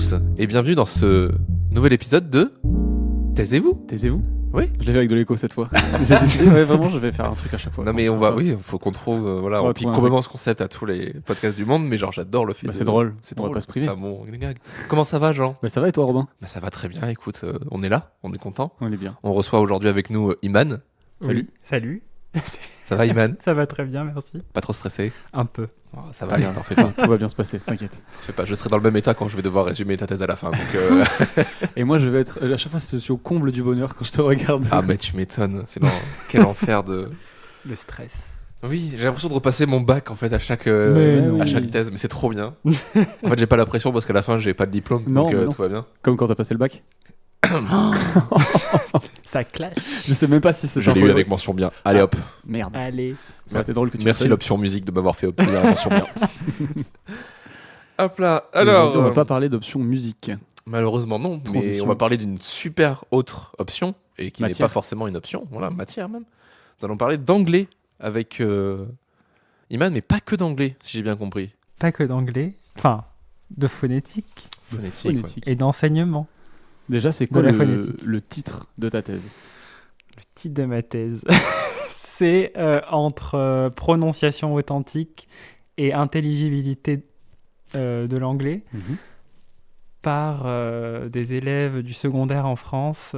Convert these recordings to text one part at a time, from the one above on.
tous et bienvenue dans ce nouvel épisode de Taisez-vous. Taisez-vous. Oui. Je l'ai fait avec de l'écho cette fois. J'ai décidé, vraiment, je vais faire un truc à chaque fois. Non mais il faut qu'on trouve, on pique complètement ce concept à tous les podcasts du monde, mais genre j'adore le fait. C'est drôle. C'est on drôle. va pas se priver. Comment ça va, Jean? Ça va et toi, Robin? Ça va très bien. Écoute, on est là, on est content. On est bien. On reçoit aujourd'hui avec nous Iman. Salut. Salut. Ça va, Iman? Ça va très bien, merci. Pas trop stressé? Un peu. Oh, ça va bien, t'en fais pas. Tout va bien se passer, t'inquiète. T'en fais pas. Je serai dans le même état quand je vais devoir résumer ta thèse à la fin. Donc, Et moi, je vais être à chaque fois, je suis au comble du bonheur quand je te regarde. Ah mais tu m'étonnes. Quel enfer de. Le stress. Oui, j'ai l'impression de repasser mon bac en fait à chaque thèse, mais c'est trop bien. En fait, j'ai pas la pression parce qu'à la fin, j'ai pas de diplôme, non, donc non. tout va bien. Comme quand t'as passé le bac. Ça clash. Je sais même pas si c'est Je l'ai eu avec mention bien. Allez hop. Merde. Allez. Ça aurait été drôle que tu Merci l'option musique de m'avoir fait obtenir la mention bien. Hop là. Alors, on va pas parler d'option musique. Malheureusement non, mais Transition. on va parler d'une super autre option et qui n'est Matière. pas forcément une option. Voilà, matière même. Nous allons parler d'anglais avec Iman, mais pas que d'anglais, si j'ai bien compris. Pas que d'anglais. Enfin, de phonétique Phonétique. et d'enseignement. Déjà, c'est quoi De la phonétique. le titre de ta thèse? Le titre de ma thèse, c'est entre prononciation authentique et intelligibilité de l'anglais par des élèves du secondaire en France.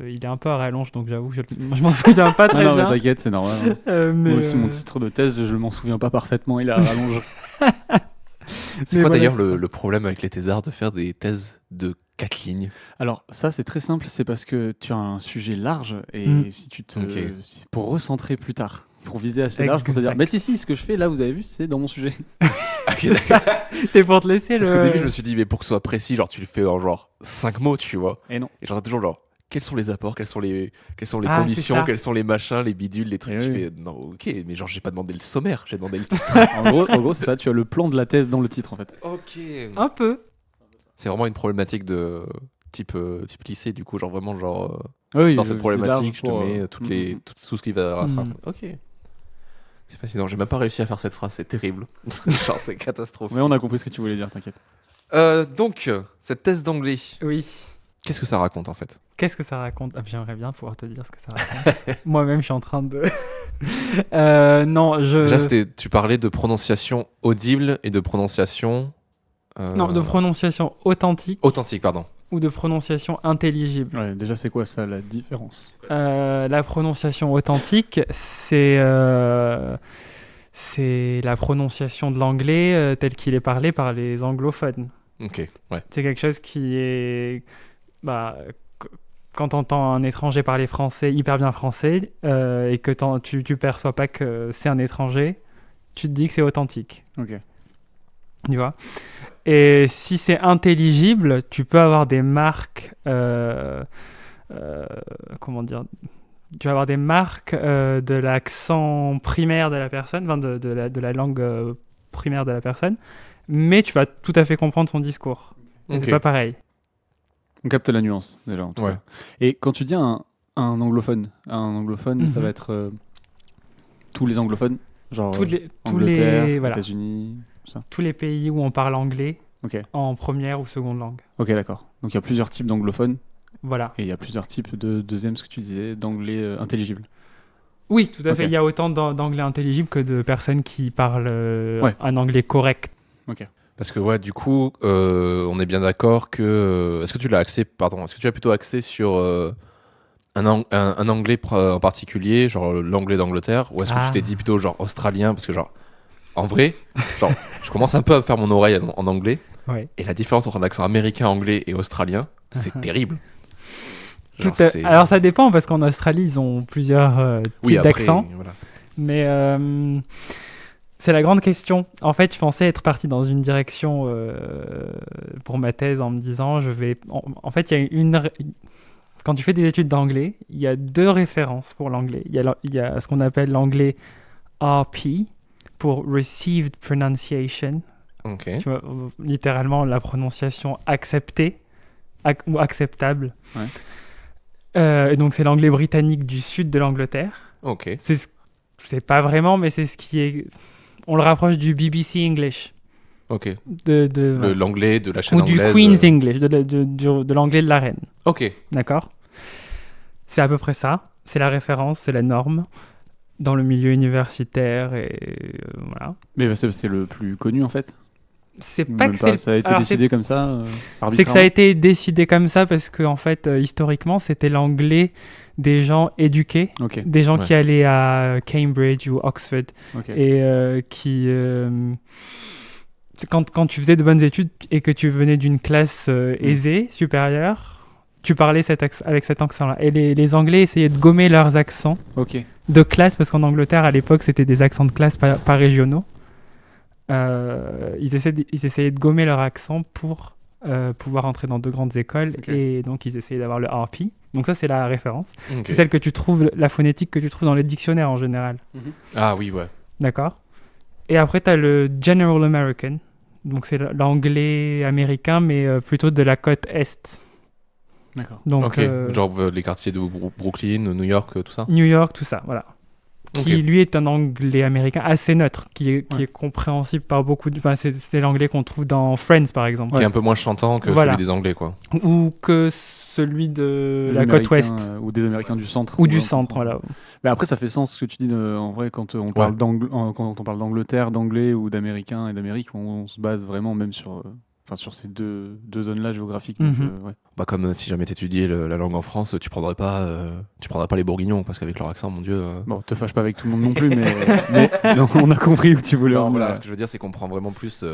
Il est un peu à rallonge, donc j'avoue, je m'en souviens pas très Non, mais bien. t'inquiète, c'est normal. Mais, Moi aussi, mon titre de thèse, je m'en souviens pas parfaitement, il est à rallonge. C'est Mais quoi voilà, d'ailleurs c'est ça. le problème avec les thésards de faire des thèses de 4 lignes? Alors ça c'est très simple, c'est parce que tu as un sujet large et si tu te Ok. pour recentrer plus tard, pour viser assez large, pour te dire Exact. mais si ce que je fais là vous avez vu c'est dans mon sujet. C'est pour te laisser Parce le... qu'au début, je me suis dit, mais pour que ce soit précis, genre tu le fais en genre 5 mots, tu vois. Et non. Et j'entends toujours genre, quels sont les apports, quelles sont les Ah, conditions, c'est ça. quels sont les machins, les bidules, les trucs. Et Je oui. fais, non, ok, mais genre j'ai pas demandé le sommaire, j'ai demandé le titre. En gros c'est ça, tu as le plan de la thèse dans le titre en fait. Ok. Un peu. C'est vraiment une problématique de type lycée, du coup, genre vraiment genre... Oui, dans cette problématique, je te mets tout ce qui va se Mm. raconter. Ok. C'est fascinant, j'ai même pas réussi à faire cette phrase, c'est terrible. Genre, c'est catastrophique. Mais on a compris ce que tu voulais dire, t'inquiète. Donc, cette thèse d'anglais, Oui. qu'est-ce que ça raconte en fait? Qu'est-ce que ça raconte? J'aimerais bien pouvoir te dire ce que ça raconte. Moi-même, je suis en train de... non, Déjà, tu parlais de prononciation audible et de prononciation... Non, de prononciation authentique authentique, pardon. ou de prononciation intelligible. Ouais, déjà c'est quoi ça la différence? La prononciation authentique, c'est la prononciation de l'anglais tel qu'il est parlé par les anglophones. Ok, ouais. C'est quelque chose qui est... quand tu entends un étranger parler français, hyper bien français, et que tu perçois pas que c'est un étranger, tu te dis que c'est authentique. Ok. Tu vois. Et si c'est intelligible, tu peux avoir des marques... comment dire? Tu vas avoir des marques de l'accent primaire de la personne, enfin de la langue primaire de la personne, mais tu vas tout à fait comprendre son discours. Et Ok. c'est pas pareil. On capte la nuance déjà en tout Ouais. cas. Et quand tu dis un anglophone, ça va être tous les anglophones, genre Tous Angleterre, les, voilà, États-Unis, tout ça. tous les pays où on parle anglais Ok. en première ou seconde langue. Ok, d'accord. Donc il y a plusieurs types d'anglophones Voilà. et il y a plusieurs types de deuxième, ce que tu disais, d'anglais intelligible. Oui, tout à fait. Ok. Il y a autant d'anglais intelligibles que de personnes qui parlent Ouais. un anglais correct. Ok. Parce que ouais, du coup, on est bien d'accord que... Est-ce que tu as plutôt axé sur un anglais en particulier, genre l'anglais d'Angleterre, ou est-ce que tu t'es dit plutôt genre australien? Parce que genre, en vrai, genre, je commence un peu à faire mon oreille en anglais, Ouais. et la différence entre un accent américain, anglais et australien, c'est terrible. Genre, Alors ça dépend parce qu'en Australie ils ont plusieurs types oui, après, d'accents, voilà. mais c'est la grande question. En fait, je pensais être parti dans une direction pour ma thèse en me disant en fait, quand tu fais des études d'anglais, il y a 2 références pour l'anglais. Il y a ce qu'on appelle l'anglais RP pour Received Pronunciation. Ok. Tu vois, littéralement la prononciation acceptée ou acceptable. Ouais. Et donc c'est l'anglais britannique du sud de l'Angleterre. Ok. C'est pas vraiment, mais c'est ce qui est... On le rapproche du BBC English. Ok. Voilà. L'anglais de la chaîne Ou anglaise. du Queen's English, de l'anglais de la reine. Ok. D'accord. C'est à peu près ça. C'est la référence, c'est la norme dans le milieu universitaire et voilà. Mais c'est le plus connu en fait. C'est Ou pas même que c'est. ça a été Alors, décidé comme ça c'est que ça a été décidé comme ça parce que en fait, historiquement, c'était l'anglais des gens éduqués, Ok. des gens Ouais. qui allaient à Cambridge ou Oxford Ok. et qui. C'est quand tu faisais de bonnes études et que tu venais d'une classe aisée, supérieure, tu parlais avec cet accent-là. Et les Anglais essayaient de gommer leurs accents Ok. de classe, parce qu'en Angleterre, à l'époque, c'était des accents de classe, pas régionaux. Ils essayaient de gommer leur accent pour pouvoir entrer dans de grandes écoles. Ok. Et donc, ils essayaient d'avoir le RP. Donc ça, c'est la référence. Ok. C'est celle que tu trouves, la phonétique que tu trouves dans les dictionnaires en général. Ah oui, ouais. D'accord. Et après, tu as le General American. Donc, c'est l'anglais américain, mais plutôt de la côte Est. D'accord. Donc, Ok. Genre les quartiers de Brooklyn, New York, tout ça. New York, tout ça, voilà. Ok. Qui, lui, est un anglais américain assez neutre, qui Ouais. est compréhensible par beaucoup de... Enfin, c'est l'anglais qu'on trouve dans Friends, par exemple. Qui est un peu moins chantant que Voilà. celui des Anglais, quoi. Ou que celui de Des la côte Américains, ouest. ou des Américains du centre. Ou du on centre, comprend. voilà. Mais après, ça fait sens ce que tu dis en vrai quand on parle quand on parle d'Angleterre, d'anglais ou d'américain et d'Amérique, on se base vraiment même sur sur ces deux zones-là géographiques. Donc, Mhm. ouais. Bah comme si jamais t'étudiais la langue en France, tu prendrais pas les Bourguignons parce qu'avec leur accent, mon dieu. Bon, te fâche pas avec tout le monde non plus, mais non, on a compris où tu voulais en Non, voilà, venir. ce que je veux dire, c'est qu'on prend vraiment plus.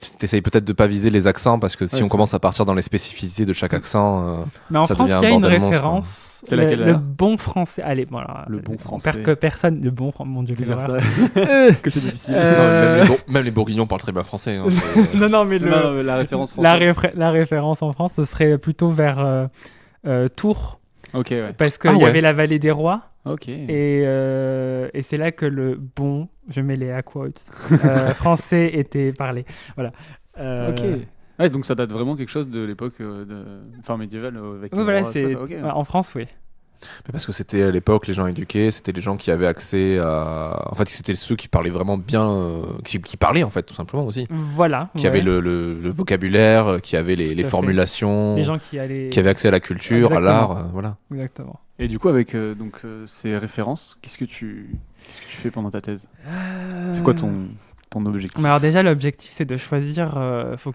Tu t'essayes peut-être de pas viser les accents parce que si Ouais, on c'est commence à partir dans les spécificités de chaque accent, Mais en Ça France, il devient y a un une bordel monstre, référence. C'est laquelle, le là bon français. Allez, voilà. Le bon On français. perd que personne. Le bon mon Dieu, De quelle dire horreur. ça, que c'est difficile. Euh, non, même les Bourguignons parlent très bien français. Hein, non, non, mais Non, mais la référence la, française. la référence en France, ce serait plutôt vers Tours, Ok, ouais. parce qu'il Ah y ouais. avait la vallée des rois. Ok. Et c'est là que le bon, je mets les air quotes, français était parlé. Voilà. Ok. Ouais, donc ça date vraiment quelque chose de l'époque médiévale avec Oui, les voilà, rois, c'est ça, ok. en France, oui. Mais parce que c'était à l'époque les gens éduqués, c'était les gens qui avaient accès à. En fait, c'était ceux qui parlaient vraiment bien, qui parlaient en fait, tout simplement aussi. Voilà. Qui ouais. avaient le vocabulaire, qui avaient les à fait. formulations, Les gens qui allaient. qui avaient accès à la culture, à Exactement. l'art, voilà. Exactement. Et du coup, avec ces références, qu'est-ce que tu fais pendant ta thèse? C'est quoi ton objectif? Mais alors déjà, l'objectif, c'est de choisir. Faut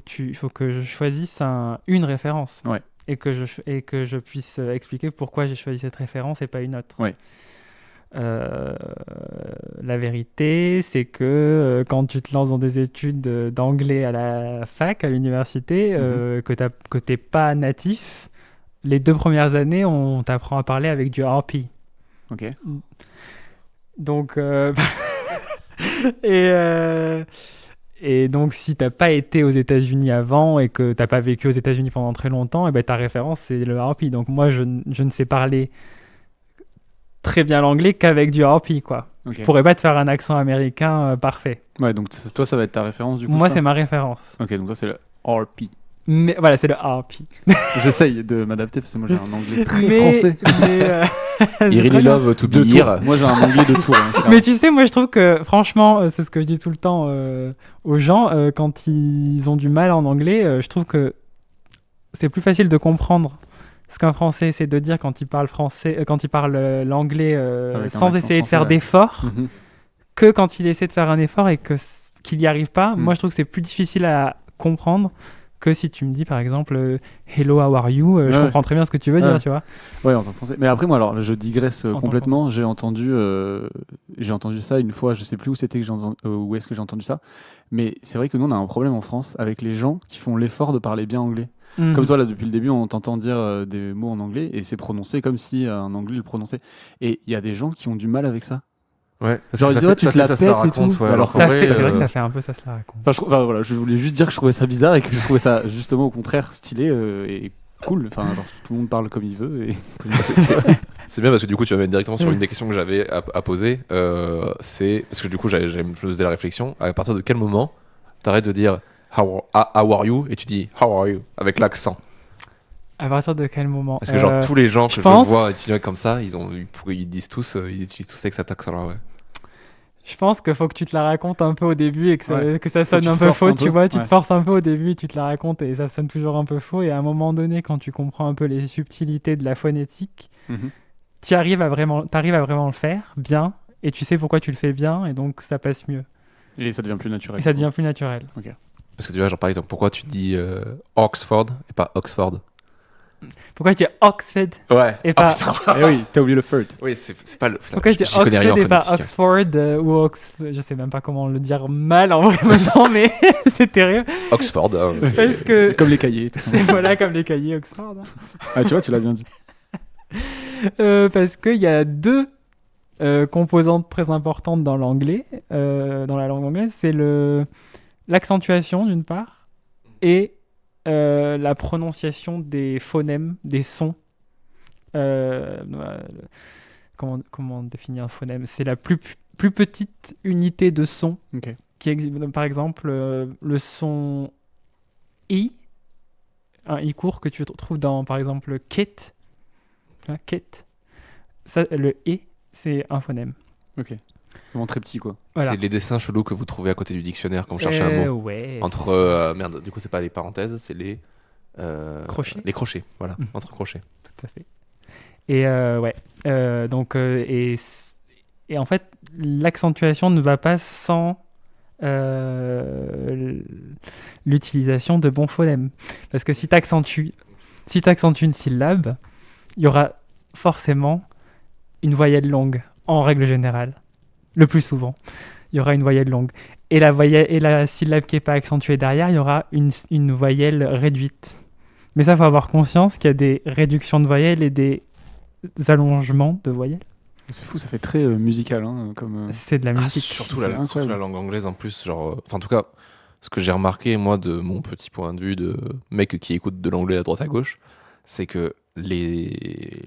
que je choisisse une référence. Ouais. Et que je puisse expliquer pourquoi j'ai choisi cette référence et pas une autre. Ouais. La vérité, c'est que quand tu te lances dans des études d'anglais à la fac, à l'université, que t'es pas natif, les 2 premières années, on t'apprend à parler avec du RP. Ok. Donc, et donc, si t'as pas été aux États-Unis avant et que t'as pas vécu aux États-Unis pendant très longtemps, et ben ta référence c'est le RP. Donc moi, je ne sais parler très bien l'anglais qu'avec du RP, quoi. Ok. Je pourrais pas te faire un accent américain parfait. Ouais, donc toi, ça va être ta référence du coup. Moi, ça c'est ma référence. Ok, donc toi, c'est le RP. Mais voilà, c'est le RP. J'essaye de m'adapter parce que moi, j'ai un anglais très Mais- français. c'est I really très bien. love to De be Tours. here. Moi, j'ai un anglais de Tours. hein, Mais tu sais, moi je trouve que franchement, c'est ce que je dis tout le temps aux gens, quand ils ont du mal en anglais, je trouve que c'est plus facile de comprendre ce qu'un français essaie de dire quand il parle français, quand il parle l'anglais Avec un sans accent essayer de français, faire ouais. d'efforts, Mhm. que quand il essaie de faire un effort et qu'il n'y arrive pas. Mm. Moi je trouve que c'est plus difficile à comprendre que si tu me dis par exemple Hello, how are you, je Ouais. comprends très bien ce que tu veux Ouais. dire, tu vois. Ouais, en tant que français. Mais après, moi, alors, je digresse tant que complètement. J'ai entendu ça une fois. Je sais plus où c'était que où est-ce que j'ai entendu ça. Mais c'est vrai que nous, on a un problème en France avec les gens qui font l'effort de parler bien anglais. Mhm. Comme toi, là, depuis le début, on t'entend dire des mots en anglais et c'est prononcé comme si un anglais le prononçait. Et il y a des gens qui ont du mal avec ça. Ouais. Parce Genre, que ils ça disent, fait- ouais, tu ça te la fait- ça se pètes et raconte, tout. ouais, Alors qu'en Ça vrai, fait, c'est vrai que euh, ça fait un peu, ça se la raconte. Voilà, je voulais juste dire que je trouvais ça bizarre et que je trouvais ça justement au contraire stylé et cool. Enfin, genre, tout le monde parle comme il veut. Et... C'est bien parce que du coup tu vas directement sur une des questions que j'avais à poser. C'est parce que du coup je faisais la réflexion. À partir de quel moment t'arrêtes de dire how are you et tu dis how are you avec l'accent? À partir de quel moment? Parce que genre tous les gens que je pense- vois étudiants comme ça, ils disent tous avec cet accent-là. Ouais. Je pense qu'il faut que tu te la racontes un peu au début et que ça sonne tu un te peu forces faux, un tu peu. vois. Tu Ouais. te forces un peu au début et tu te la racontes et ça sonne toujours un peu faux. Et à un moment donné, quand tu comprends un peu les subtilités de la phonétique, Mhm. t'arrives à vraiment le faire bien et tu sais pourquoi tu le fais bien et donc ça passe mieux. Et ça devient plus Et naturel. ça devient plus naturel. Parce que tu vois, genre par exemple, pourquoi tu dis Oxford et pas Oxford? Pourquoi je dis Oxford Ouais. et pas... Eh oui, t'as oublié le third. Oui, c'est pas le. Putain, Pourquoi je dis j'y connais rien en Oxford et pas phonétique. Oxford ou Oxford? Je sais même pas comment le dire mal en vrai maintenant, mais c'est terrible. Oxford. Parce que... Comme les cahiers, tout ça. Voilà, comme les cahiers Oxford. Hein. Ah, tu vois, tu l'as bien dit. Parce qu'il y a deux composantes très importantes dans l'anglais, dans la langue anglaise. C'est l'accentuation d'une part et la prononciation des phonèmes, des sons. Comment définir un phonème? C'est la plus petite unité de son Ok. qui existe. Par exemple, le son I, un I court que tu trouves dans, par exemple, kit. Hein, kit. Ça, le I, c'est un phonème. Ok. C'est vraiment très petit, quoi. Voilà. C'est les dessins chelous que vous trouvez à côté du dictionnaire quand vous cherchez un mot. Ouais. Entre. Merde, du coup, c'est pas les parenthèses, c'est les. Crochets. Les crochets, voilà. Mhm. Entre crochets. Tout à fait. Et ouais. Donc, et en fait, l'accentuation ne va pas sans l'utilisation de bons phonèmes. Parce que si tu accentues une syllabe, il y aura forcément une voyelle longue, en règle générale. Le plus souvent, il y aura une voyelle longue. Et la syllabe qui n'est pas accentuée derrière, il y aura une voyelle réduite. Mais ça, il faut avoir conscience qu'il y a des réductions de voyelles et des allongements de voyelles. C'est fou, ça fait très musical, hein, comme... C'est de la Ah, musique. surtout C'est la incroyable. langue anglaise en plus, genre. Enfin, en tout cas, ce que j'ai remarqué, moi, de mon petit point de vue de mec qui écoute de l'anglais à droite à gauche, c'est que les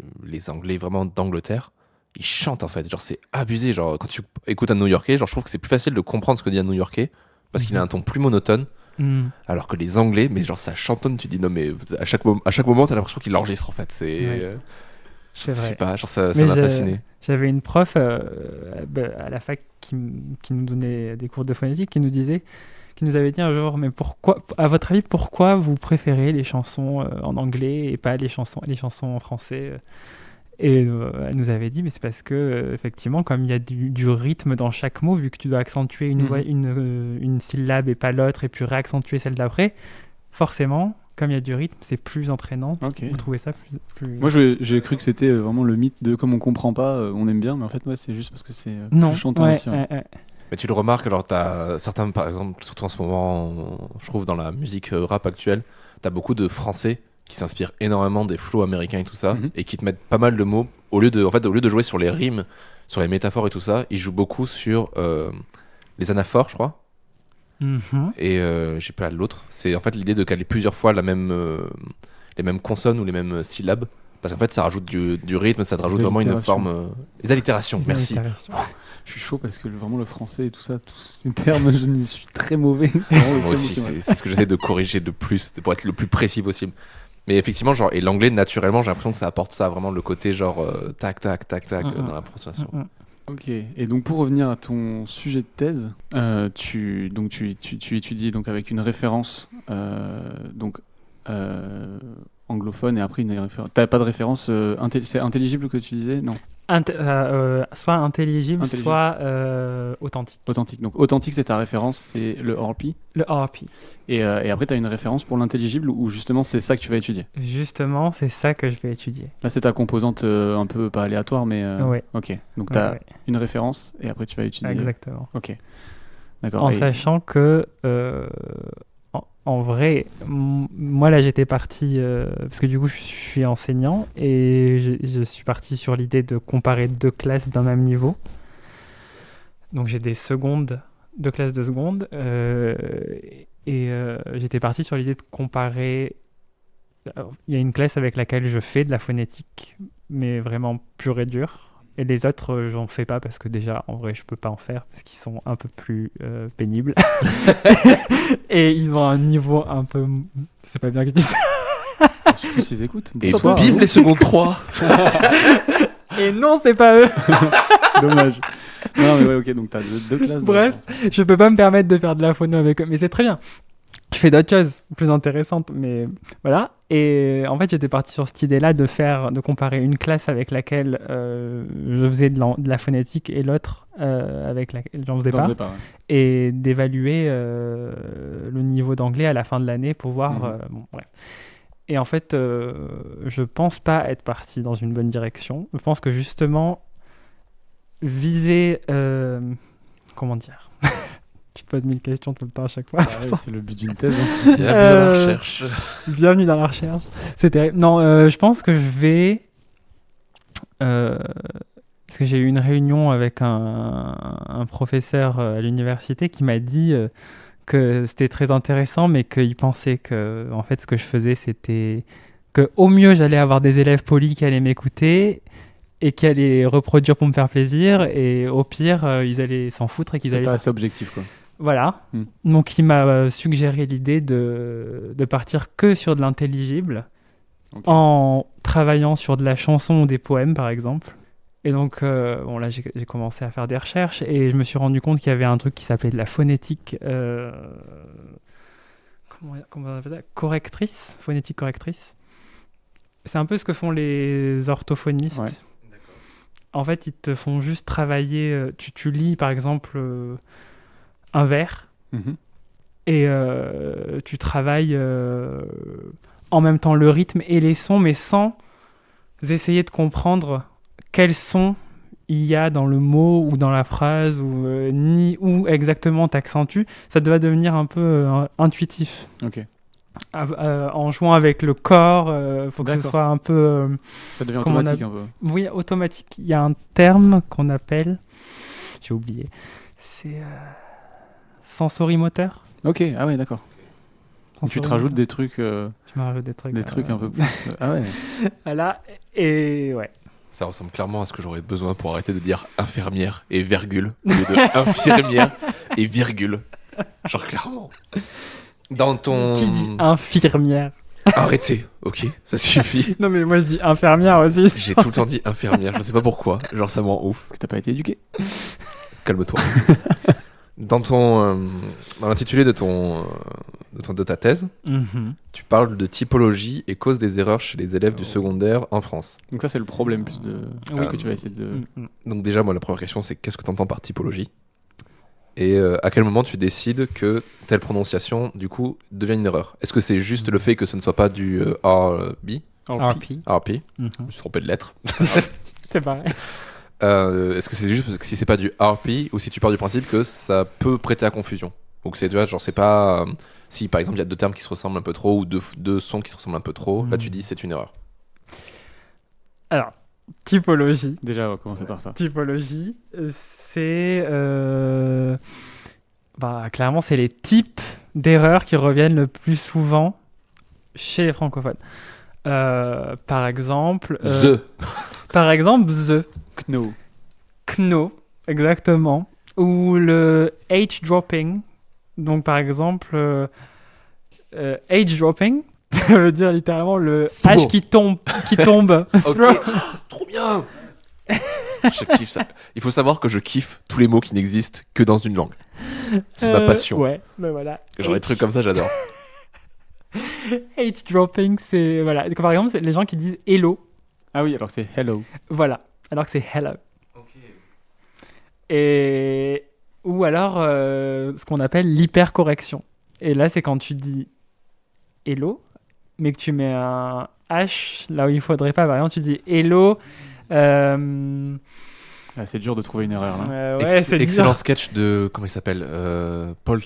Anglais vraiment d'Angleterre, ils chantent en fait. Genre, c'est abusé. Genre, quand tu écoutes un New-Yorkais, genre, je trouve que c'est plus facile de comprendre ce que dit un New-Yorkais parce qu'il a un ton plus monotone. Mm. Alors que les Anglais, mais genre, ça chantonne. Tu dis non, mais à chaque moment, t'as l'impression qu'il enregistre en fait. C'est. Ouais. C'est Je sais vrai. pas, genre, ça Mais m'a fasciné. J'avais une prof à la fac qui nous donnait des cours de phonétique qui nous avait dit un jour, mais pourquoi, à votre avis, pourquoi vous préférez les chansons en anglais et pas les chansons en français? Et elle nous avait dit, mais c'est parce que effectivement, comme il y a du rythme dans chaque mot, vu que tu dois accentuer une syllabe et pas l'autre, et puis réaccentuer celle d'après, forcément, comme il y a du rythme, c'est plus entraînant. Ok. Vous trouvez ça plus... Moi, j'ai cru que c'était vraiment le mythe de comme on comprend pas, on aime bien, mais en fait, ouais, c'est juste parce que c'est Non, plus chantant ouais, aussi. Ouais. ouais. Mais tu le remarques, alors t'as certains, par exemple, surtout en ce moment, je trouve dans la musique rap actuelle, t'as beaucoup de Français qui s'inspirent énormément des flows américains et tout ça, Mhm. et qui te mettent pas mal de mots, au lieu de jouer sur les rimes, sur les métaphores et tout ça, ils jouent beaucoup sur les anaphores, je crois, Mhm. et j'ai pas l'autre. C'est en fait l'idée de caler plusieurs fois les mêmes consonnes ou les mêmes syllabes, parce qu'en fait ça rajoute du rythme, ça te rajoute vraiment une allitérations. forme... Les allitérations, Les merci. allitérations. Je suis chaud parce que vraiment le français et tout ça, tous ces termes, je n'y suis très mauvais. C'est vraiment le Moi seul aussi, mot qui m'a- c'est ce que j'essaie de corriger de plus, pour être le plus précis possible. Mais effectivement, genre, et l'anglais, naturellement, j'ai l'impression que ça apporte ça, vraiment le côté genre tac, tac, tac, tac, dans la prononciation. Mhm. Ok, et donc pour revenir à ton sujet de thèse, tu étudies donc avec une référence anglophone et après une référence. T'as pas de référence c'est intelligible que tu disais? Non, Soit intelligible, Intelligible. soit authentique. authentique. Donc authentique c'est ta référence, c'est le RP. Le RP. Et après tu as une référence pour l'intelligible où justement c'est ça que tu vas étudier. Justement, c'est ça que je vais étudier. Là c'est ta composante un peu pas aléatoire mais... Ouais. Ok, donc Ouais, tu as ouais, une référence et après tu vas étudier. exactement. Ok, d'accord. En Et- sachant que, en vrai, moi là j'étais parti, parce que du coup je suis enseignant et je suis parti sur l'idée de comparer deux classes d'un même niveau. Donc j'ai deux classes de seconde, et j'étais parti sur l'idée de comparer. Alors, il y a une classe avec laquelle je fais de la phonétique, mais vraiment pure et dure. Et les autres, j'en fais pas parce que déjà, en vrai, je peux pas en faire parce qu'ils sont un peu plus pénibles. Et ils ont un niveau un peu... C'est pas bien que je dise ça. Surtout s'ils écoutent. Et Bonsoir. vive les secondes 3. Et non, c'est pas eux. Dommage. Non, mais ouais, ok, donc t'as deux classes. Bref, je peux pas me permettre de faire de la phono avec eux, mais c'est très bien. Je fais d'autres choses plus intéressantes, mais voilà. Et en fait, j'étais parti sur cette idée-là de comparer une classe avec laquelle je faisais de la phonétique et l'autre avec laquelle j'en faisais pas, ouais. et d'évaluer le niveau d'anglais à la fin de l'année pour voir. Bon, bref. Et en fait, je pense pas être parti dans une bonne direction. Je pense que justement, viser... comment dire Tu te poses 1000 questions tout le temps à chaque fois. C'est le but d'une thèse. Bienvenue dans la recherche. Bienvenue dans la recherche. C'est terrible. Non, je pense que je vais... parce que j'ai eu une réunion avec un professeur à l'université qui m'a dit que c'était très intéressant, mais qu'il pensait que en fait, ce que je faisais, c'était qu'au mieux, j'allais avoir des élèves polis qui allaient m'écouter et qui allaient reproduire pour me faire plaisir, et au pire, ils allaient s'en foutre et qu'ils C'était allaient... pas assez objectif, quoi. Voilà. Donc, il m'a suggéré l'idée de partir que sur de l'intelligible, en travaillant sur de la chanson ou des poèmes, par exemple. Et donc, bon, là, j'ai commencé à faire des recherches et je me suis rendu compte qu'il y avait un truc qui s'appelait de la phonétique... comment on appelle ça ? Correctrice, phonétique correctrice. C'est un peu ce que font les orthophonistes. Ouais. En fait, ils te font juste travailler... Tu lis, par exemple, un vers et tu travailles en même temps le rythme et les sons, mais sans essayer de comprendre quels sons il y a dans le mot ou dans la phrase, ou ni où exactement t'accentues. Ça doit devenir un peu intuitif. Ok. En jouant avec le corps, faut que ce soit un peu... ça devient automatique un peu. Oui, automatique. Il y a un terme qu'on appelle... J'ai oublié. C'est sensorimoteur. Ok, ah ouais, d'accord. Tu te rajoutes des trucs... Je me rajoute des trucs. Des trucs un peu plus... Ah ouais. Voilà, et ouais. Ça ressemble clairement à ce que j'aurais besoin pour arrêter de dire infirmière et virgule, au lieu de infirmière et virgule. Genre clairement. Dans ton... Qui dit infirmière ? Arrêtez, ok, ça suffit. Non mais moi je dis infirmière aussi. J'ai tout le temps dit infirmière, je sais pas pourquoi, genre ça me rend ouf. Parce que t'as pas été éduqué. Calme-toi. Dans l'intitulé de ta thèse, tu parles de typologie et cause des erreurs chez les élèves du secondaire en France. Donc ça c'est le problème plus de... Oui, que tu vas essayer de... Donc déjà, moi la première question c'est qu'est-ce que tu entends par typologie ? Et à quel moment tu décides que telle prononciation, du coup, devient une erreur ? Est-ce que c'est juste le fait que ce ne soit pas du RP ? RP. Je me suis trompé de lettre. C'est pareil. Est-ce que c'est juste parce que si c'est pas du RP, ou si tu pars du principe que ça peut prêter à confusion ? Donc c'est, tu vois, genre c'est pas... si par exemple il y a deux termes qui se ressemblent un peu trop, ou deux sons qui se ressemblent un peu trop, là tu dis c'est une erreur. Alors, typologie. Déjà, on va commencer par ça. Typologie, c'est... clairement, c'est les types d'erreurs qui reviennent le plus souvent chez les francophones. Par exemple... Par exemple, the. Kno, exactement. Ou le H-dropping. Donc, par exemple, H-dropping, ça veut dire littéralement le H qui tombe. Ok, trop bien. Je kiffe ça. Il faut savoir que je kiffe tous les mots qui n'existent que dans une langue. C'est ma passion. Ouais, ben voilà. Genre les trucs comme ça, j'adore. H-dropping, c'est... Voilà. Par exemple, c'est les gens qui disent hello. Ah oui, alors c'est hello. Voilà. Alors que c'est hello. Et... Ou alors, ce qu'on appelle l'hypercorrection. Et là, c'est quand tu dis hello, mais que tu mets un H là où il faudrait pas. Par exemple, tu dis hello... c'est dur de trouver une erreur là. Ouais, c'est excellent dur. sketch de... Comment il s'appelle Paul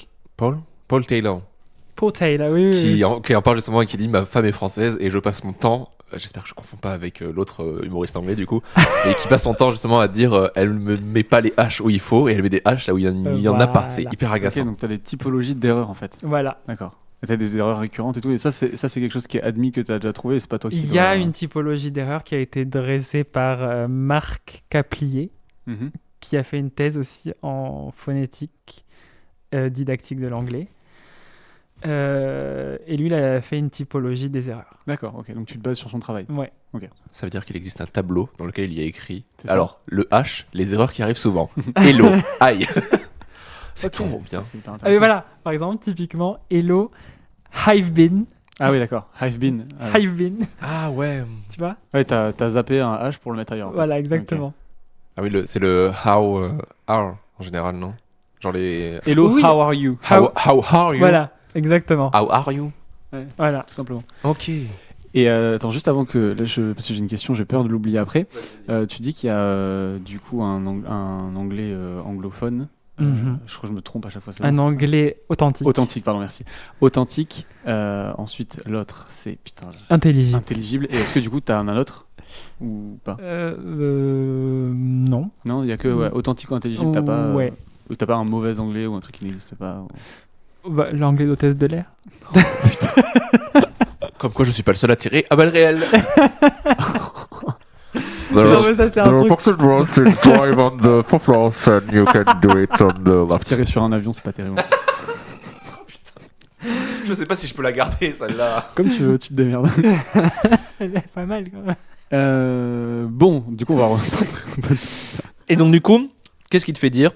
Taylor. Paul Taylor, oui. Qui en parle justement et qui dit ma femme est française et je passe mon temps... J'espère que je confonds pas avec l'autre humoriste anglais du coup, et qui passe son temps justement à dire elle me met pas les H où il faut et elle met des H là où il y en a pas. C'est hyper agaçant. Ok, donc t'as des typologies d'erreurs en fait. Voilà. D'accord. Et t'as des erreurs récurrentes et tout. Et ça c'est quelque chose qui est admis que t'as déjà trouvé. Et c'est pas toi qui. Il y a une typologie d'erreurs qui a été dressée par Marc Caplier, qui a fait une thèse aussi en phonétique didactique de l'anglais. Et lui, il a fait une typologie des erreurs. D'accord, ok. Donc tu te bases sur son travail. Ouais. Ça veut dire qu'il existe un tableau dans lequel il y a écrit. C'est ça. Alors, le H, les erreurs qui arrivent souvent. Hello, aïe. C'est Ok. trop bien. C'est hyper Ah oui, intéressant. voilà. Par exemple, typiquement, Hello, I've been, Ah oui, d'accord. I've been. Ah, ouais. I've been. Ah ouais. Tu vois? Ouais, t'as zappé un H pour le mettre ailleurs. En fait. Voilà, exactement. Ah oui, c'est le how are en général, non? Genre les. Ok. Hello, Oui. how are you? How are you? Voilà, exactement. How are you? Voilà. Tout simplement. Ok. Et attends, juste avant que. Là, parce que j'ai une question, j'ai peur de l'oublier après. Tu dis qu'il y a du coup un anglais anglophone. Mhm. Je crois que je me trompe à chaque fois. Un anglais authentique. Authentique, pardon, merci. Authentique. Ensuite, l'autre, c'est putain, Intelligible. intelligible. Et est-ce que du coup, t'as un autre ou pas? Non. Non, il y a que authentique ou intelligible. T'as pas. Ouais. T'as pas un mauvais anglais ou un truc qui n'existe pas. Bah, l'anglais d'hôtesse de l'air. Comme quoi, je suis pas le seul à tirer à balles réelles. Non, mais ça, c'est un truc. drive on the fourth floor and you can do it on the left. Tirer sur un avion, c'est pas terrible. Je sais pas si je peux la garder, celle-là. Comme tu veux, tu te démerdes. Elle est pas mal quand même. Bon, du coup, on va recentrer un peu tout ça. Et donc, du coup, qu'est-ce qui te fait dire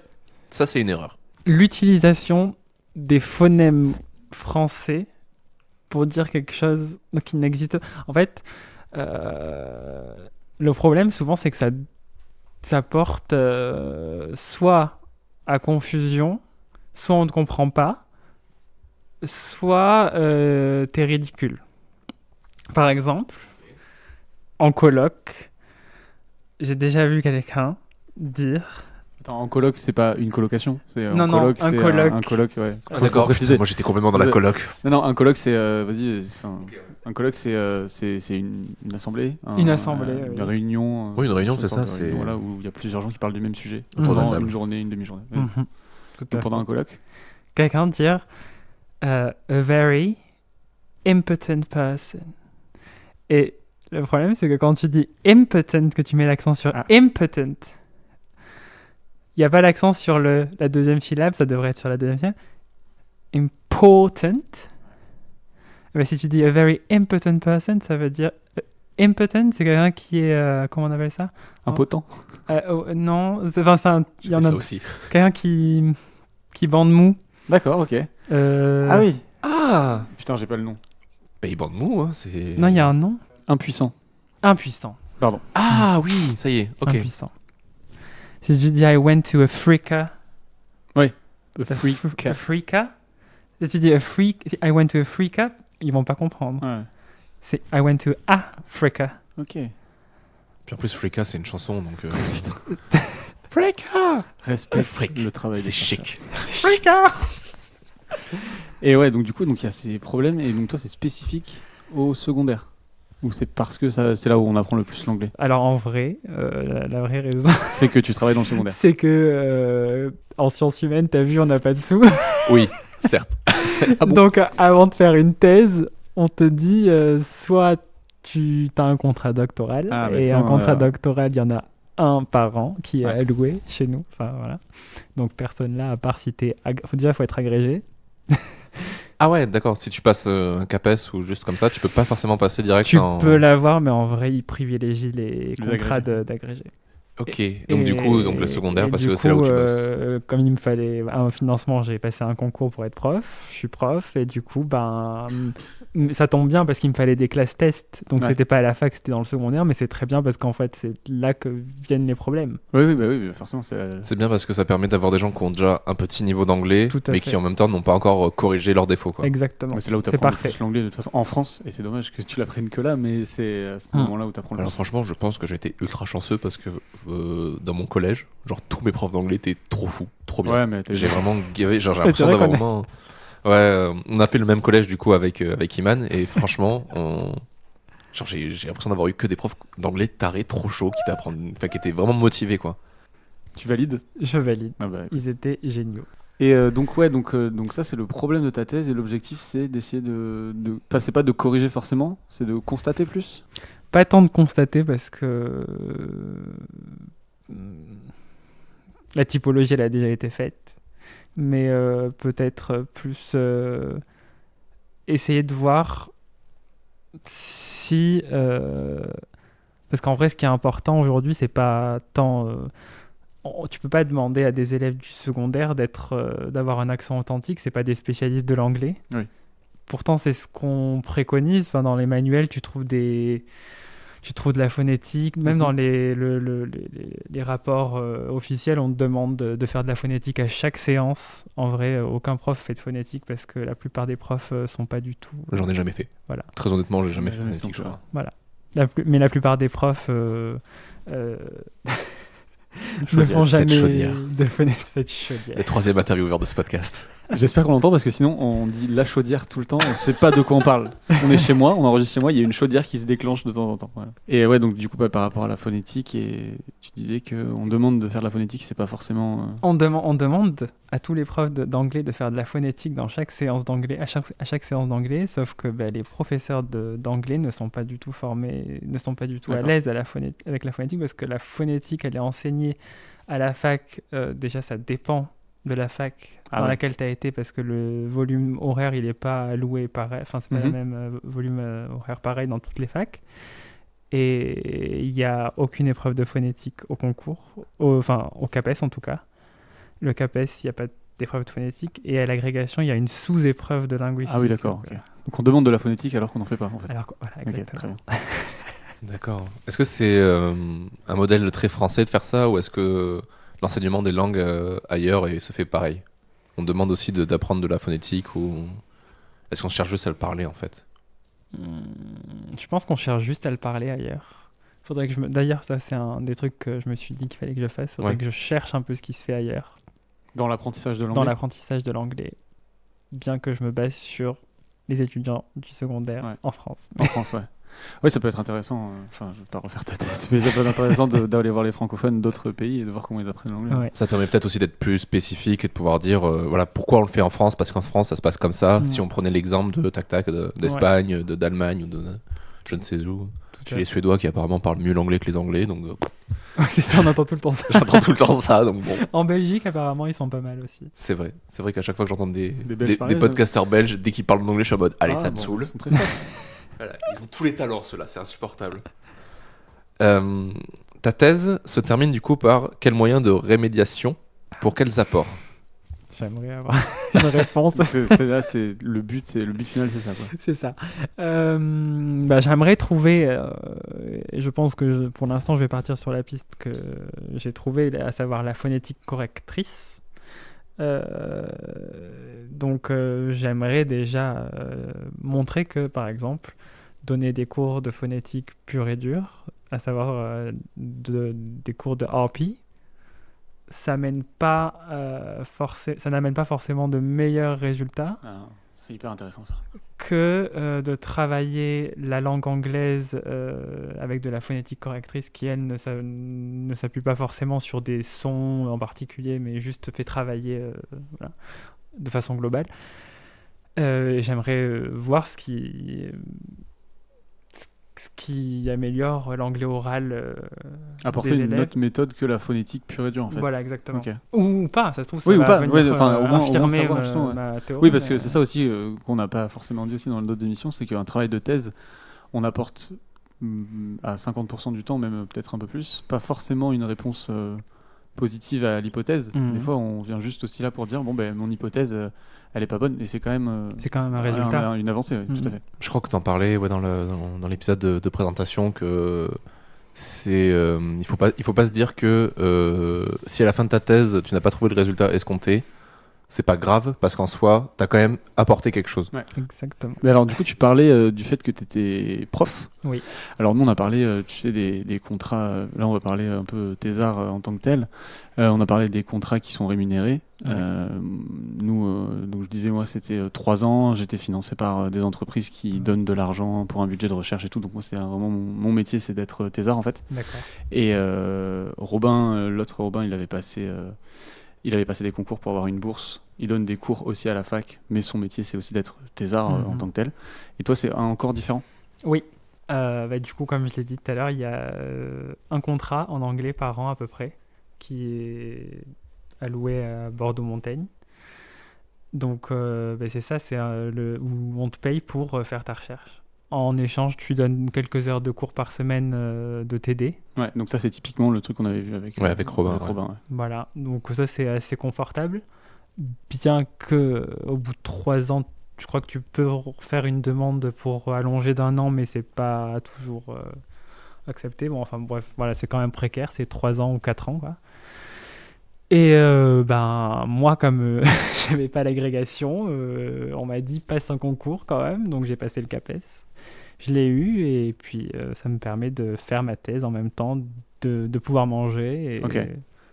ça, c'est une erreur? L'utilisation des phonèmes français pour dire quelque chose qui n'existe pas. En fait, le problème souvent, c'est que ça porte soit à confusion, soit on ne comprend pas, soit t'es ridicule. Par exemple, en colloque, j'ai déjà vu quelqu'un dire... Attends, en coloc, c'est pas une colocation. C'est Non, en non, coloc, un c'est coloc. un coloc, ouais. Ah, Faut d'accord, préciser. putain, moi j'étais complètement dans la coloc. Non, un coloc, c'est vas-y. Un coloc, c'est une assemblée. Une assemblée, Une oui. réunion. Oui, une réunion, sorte c'est ça, de réunion, c'est- voilà, où il y a plusieurs gens qui parlent du même sujet Mhm. pendant Table. une journée, une demi-journée. Ouais. Mhm. Tout à Donc, pendant fait. un coloc. Quelqu'un dire a very impotent person. Et le problème, c'est que quand tu dis impotent, que tu mets l'accent sur Ah. impotent, il n'y a pas l'accent sur la deuxième syllabe, ça devrait être sur la deuxième syllabe. Important. Mais si tu dis a very impotent person, ça veut dire. Impotent, c'est quelqu'un qui est. Comment on appelle ça? Impotent. Non, il y en ça a aussi. quelqu'un qui bande mou. D'accord, ok. Euh, Ah oui. Ah Putain, j'ai pas le nom. Bah, il bande mou, hein, c'est. Non, il y a un nom. Impuissant. Impuissant. Pardon. Ah oui, ça y est, ok. Impuissant. Si tu dis I went to Africa. Freak. Africa. Si tu dis I went to Africa, ils vont pas comprendre. Ouais. C'est I went to Africa. Ok. Puis en plus, Frika, c'est une chanson, donc. Respecte Fric. le travail. C'est des chercheurs. chic. Africa. Et ouais, donc du coup, donc il y a ces problèmes et donc toi, c'est spécifique au secondaire. Ou c'est parce que c'est là où on apprend le plus l'anglais. Alors en vrai, la vraie raison, C'est que tu travailles dans le secondaire. c'est que en sciences humaines, t'as vu, on n'a pas de sous. Oui, certes. Ah bon Donc avant de faire une thèse, on te dit soit tu as un contrat doctoral, Ah, bah et ça, un contrat ouais. doctoral, il y en a un par an qui est Ouais. alloué chez nous. Enfin, voilà. Donc personne là, à part si t'es... Déjà, il faut être agrégé. Ah ouais, d'accord. Si tu passes un CAPES ou juste comme ça, tu peux pas forcément passer direct Tu en. peux l'avoir, mais en vrai, ils privilégient les contrats agrégés. d'agrégés. Ok. Donc du coup, donc le secondaire, et parce du que c'est là où coup, tu bosses. comme il me fallait un financement, j'ai passé un concours pour être prof. Je suis prof et du coup, ça tombe bien parce qu'il me fallait des classes tests. Donc Ouais. c'était pas à la fac, c'était dans le secondaire, mais c'est très bien parce qu'en fait, c'est là que viennent les problèmes. Oui, forcément, c'est. C'est bien parce que ça permet d'avoir des gens qui ont déjà un petit niveau d'anglais, Tout à mais fait. qui en même temps n'ont pas encore corrigé leurs défauts. Quoi. Exactement. Ouais, c'est là où tu C'est apprends le parfait. plus l'anglais de toute façon en France et c'est dommage que tu l'apprennes que là, mais c'est à ce moment-là où tu apprends le Alors plus. franchement, je pense que j'ai été ultra chanceux parce que dans mon collège, genre tous mes profs d'anglais étaient trop fous, trop bien. Ouais, mais t'as J'ai vraiment gavé, genre j'ai Ouais, c'est l'impression vrai d'avoir qu'on vraiment. Ouais, on a fait le même collège du coup avec Iman et franchement, genre j'ai l'impression d'avoir eu que des profs d'anglais tarés, trop chauds, qui t'apprennent, enfin qui étaient vraiment motivés quoi. Tu valides. Je valide. Ah bah, Ils étaient géniaux. et donc ouais, donc ça c'est le problème de ta thèse et l'objectif c'est d'essayer enfin, c'est pas de corriger forcément, c'est de constater plus. Pas tant de constater parce que la typologie elle a déjà été faite, mais peut-être plus essayer de voir si... parce qu'en vrai, ce qui est important aujourd'hui, c'est pas tant... tu peux pas demander à des élèves du secondaire d'avoir un accent authentique, c'est pas des spécialistes de l'anglais. Oui. Pourtant, c'est ce qu'on préconise. Enfin, dans les manuels, tu trouves de la phonétique. Même dans les rapports officiels, on te demande de faire de la phonétique à chaque séance. En vrai, aucun prof fait de phonétique parce que la plupart des profs sont pas du tout... J'en ai jamais fait. Voilà. Très honnêtement, j'ai jamais fait de Jamais phonétique, fait, je crois. Voilà. Mais la plupart des profs ne font cette jamais chaudière. de phonétique. Cette chaudière. Le troisième intervieweur de ce podcast. J'espère qu'on l'entend parce que sinon on dit la chaudière tout le temps, on sait pas de quoi on parle. On est chez moi, on enregistre chez moi, il y a une chaudière qui se déclenche de temps en temps. Voilà. Et ouais, donc du coup, par rapport à la phonétique, et tu disais qu'on demande de faire de la phonétique, c'est pas forcément. On demande à tous les profs d'anglais de faire de la phonétique dans chaque séance d'anglais, à chaque séance d'anglais, sauf que les professeurs d'anglais ne sont pas du tout formés, ne sont pas du tout à l'aise avec la phonétique, parce que la phonétique, elle est enseignée à la fac. Déjà, ça dépend de la fac dans laquelle tu as été, parce que le volume horaire, il n'est pas alloué pareil, enfin, c'est pas le même volume horaire pareil dans toutes les facs. Et il n'y a aucune épreuve de phonétique au concours, au CAPES en tout cas. Le CAPES, il n'y a pas d'épreuve de phonétique. Et à l'agrégation, il y a une sous-épreuve de linguistique. Ah oui, d'accord. Okay. Donc on demande de la phonétique alors qu'on n'en fait pas, en fait. Alors, voilà, exactement. Okay, très bien. D'accord. Est-ce que c'est un modèle très français de faire ça, ou est-ce que l'enseignement des langues ailleurs se fait pareil? On demande aussi d'apprendre de la phonétique, ou est-ce qu'on cherche juste à le parler en fait? Je pense qu'on cherche juste à le parler ailleurs. Faudrait que D'ailleurs, ça c'est un des trucs que je me suis dit qu'il fallait que je fasse. Faudrait que je cherche un peu ce qui se fait ailleurs. Dans l'apprentissage de l'anglais. Dans l'apprentissage de l'anglais. Bien que je me base sur les étudiants du secondaire en France. En France, ouais. Oui, ça peut être intéressant. Enfin, je ne vais pas refaire ta thèse, mais ça peut être intéressant d'aller voir les francophones d'autres pays et de voir comment ils apprennent l'anglais. Ouais. Ça permet peut-être aussi d'être plus spécifique et de pouvoir dire voilà pourquoi on le fait en France, parce qu'en France ça se passe comme ça. Si on prenait l'exemple de d'Espagne, d'Allemagne ou de je ne sais où, chez les Suédois qui apparemment parlent mieux l'anglais que les Anglais, donc c'est ça, on entend tout le temps ça. J'entends tout le temps ça, donc bon. En Belgique, apparemment, ils sont pas mal aussi. C'est vrai qu'à chaque fois que j'entends des pareils, podcasteurs belges, dès qu'ils parlent d'anglais, je suis en mode allez, ça me saoule. Ils sont très forts. Voilà, ils ont tous les talents, ceux-là, c'est insupportable. Ta thèse se termine du coup par quels moyens de rémédiation, pour quels apports? J'aimerais avoir une réponse. c'est le but final, c'est ça, quoi. C'est ça. J'aimerais trouver, je pense que pour l'instant je vais partir sur la piste que j'ai trouvée, à savoir la phonétique correctrice. Donc j'aimerais déjà montrer que, par exemple, donner des cours de phonétique pure et dure, à savoir des cours de RP, ça n'amène pas forcément de meilleurs résultats. C'est hyper intéressant ça. Que de travailler la langue anglaise avec de la phonétique correctrice qui, elle, ne s'appuie pas forcément sur des sons en particulier, mais juste fait travailler de façon globale. J'aimerais voir ce qui améliore l'anglais oral. Apporter une autre méthode que la phonétique pure et dure, en fait. Voilà, exactement. Okay. Ou pas, ça se trouve, ça oui, va ou pas. venir au moins affirmer savoir, ma théorie. Oui, parce que c'est ça aussi qu'on n'a pas forcément dit aussi dans d'autres émissions, c'est qu'un travail de thèse, on apporte à 50% du temps, même peut-être un peu plus, pas forcément une réponse positive à l'hypothèse. Des fois, on vient juste aussi là pour dire, mon hypothèse, elle est pas bonne, et c'est quand même un résultat. Une avancée, oui, tout à fait. Je crois que tu en parlais dans l'épisode de présentation, que il faut pas se dire que si à la fin de ta thèse tu n'as pas trouvé le résultat escompté, c'est pas grave, parce qu'en soi tu as quand même apporté quelque chose. Ouais, exactement. Mais alors du coup tu parlais du fait que tu étais prof. Oui. Alors nous on a parlé tu sais des contrats, là on va parler un peu thésard en tant que tel. On a parlé des contrats qui sont rémunérés. Nous donc je disais, moi c'était 3 ans, j'étais financé par des entreprises qui donnent de l'argent pour un budget de recherche et tout, donc moi c'est vraiment mon métier, c'est d'être thésard en fait. D'accord. Et Robin, l'autre Robin, il avait passé des concours pour avoir une bourse. Il donne des cours aussi à la fac, mais son métier, c'est aussi d'être thésard en tant que tel. Et toi, c'est encore différent? Oui. Du coup, comme je l'ai dit tout à l'heure, il y a un contrat en anglais par an à peu près, qui est alloué à Bordeaux-Montaigne. Donc, c'est ça, c'est où on te paye pour faire ta recherche. En échange, tu donnes quelques heures de cours par semaine de TD. Ouais, donc ça, c'est typiquement le truc qu'on avait vu avec Robin. Ouais. Voilà, donc ça, c'est assez confortable. Bien que au bout de 3 ans, je crois que tu peux faire une demande pour allonger d'1 an, mais c'est pas toujours accepté. Bon, enfin bref, voilà, c'est quand même précaire, c'est 3 ans ou 4 ans, quoi. Et moi, comme j'avais pas l'agrégation, on m'a dit passe un concours quand même, donc j'ai passé le CAPES. Je l'ai eu et puis ça me permet de faire ma thèse en même temps, de pouvoir manger. Ok.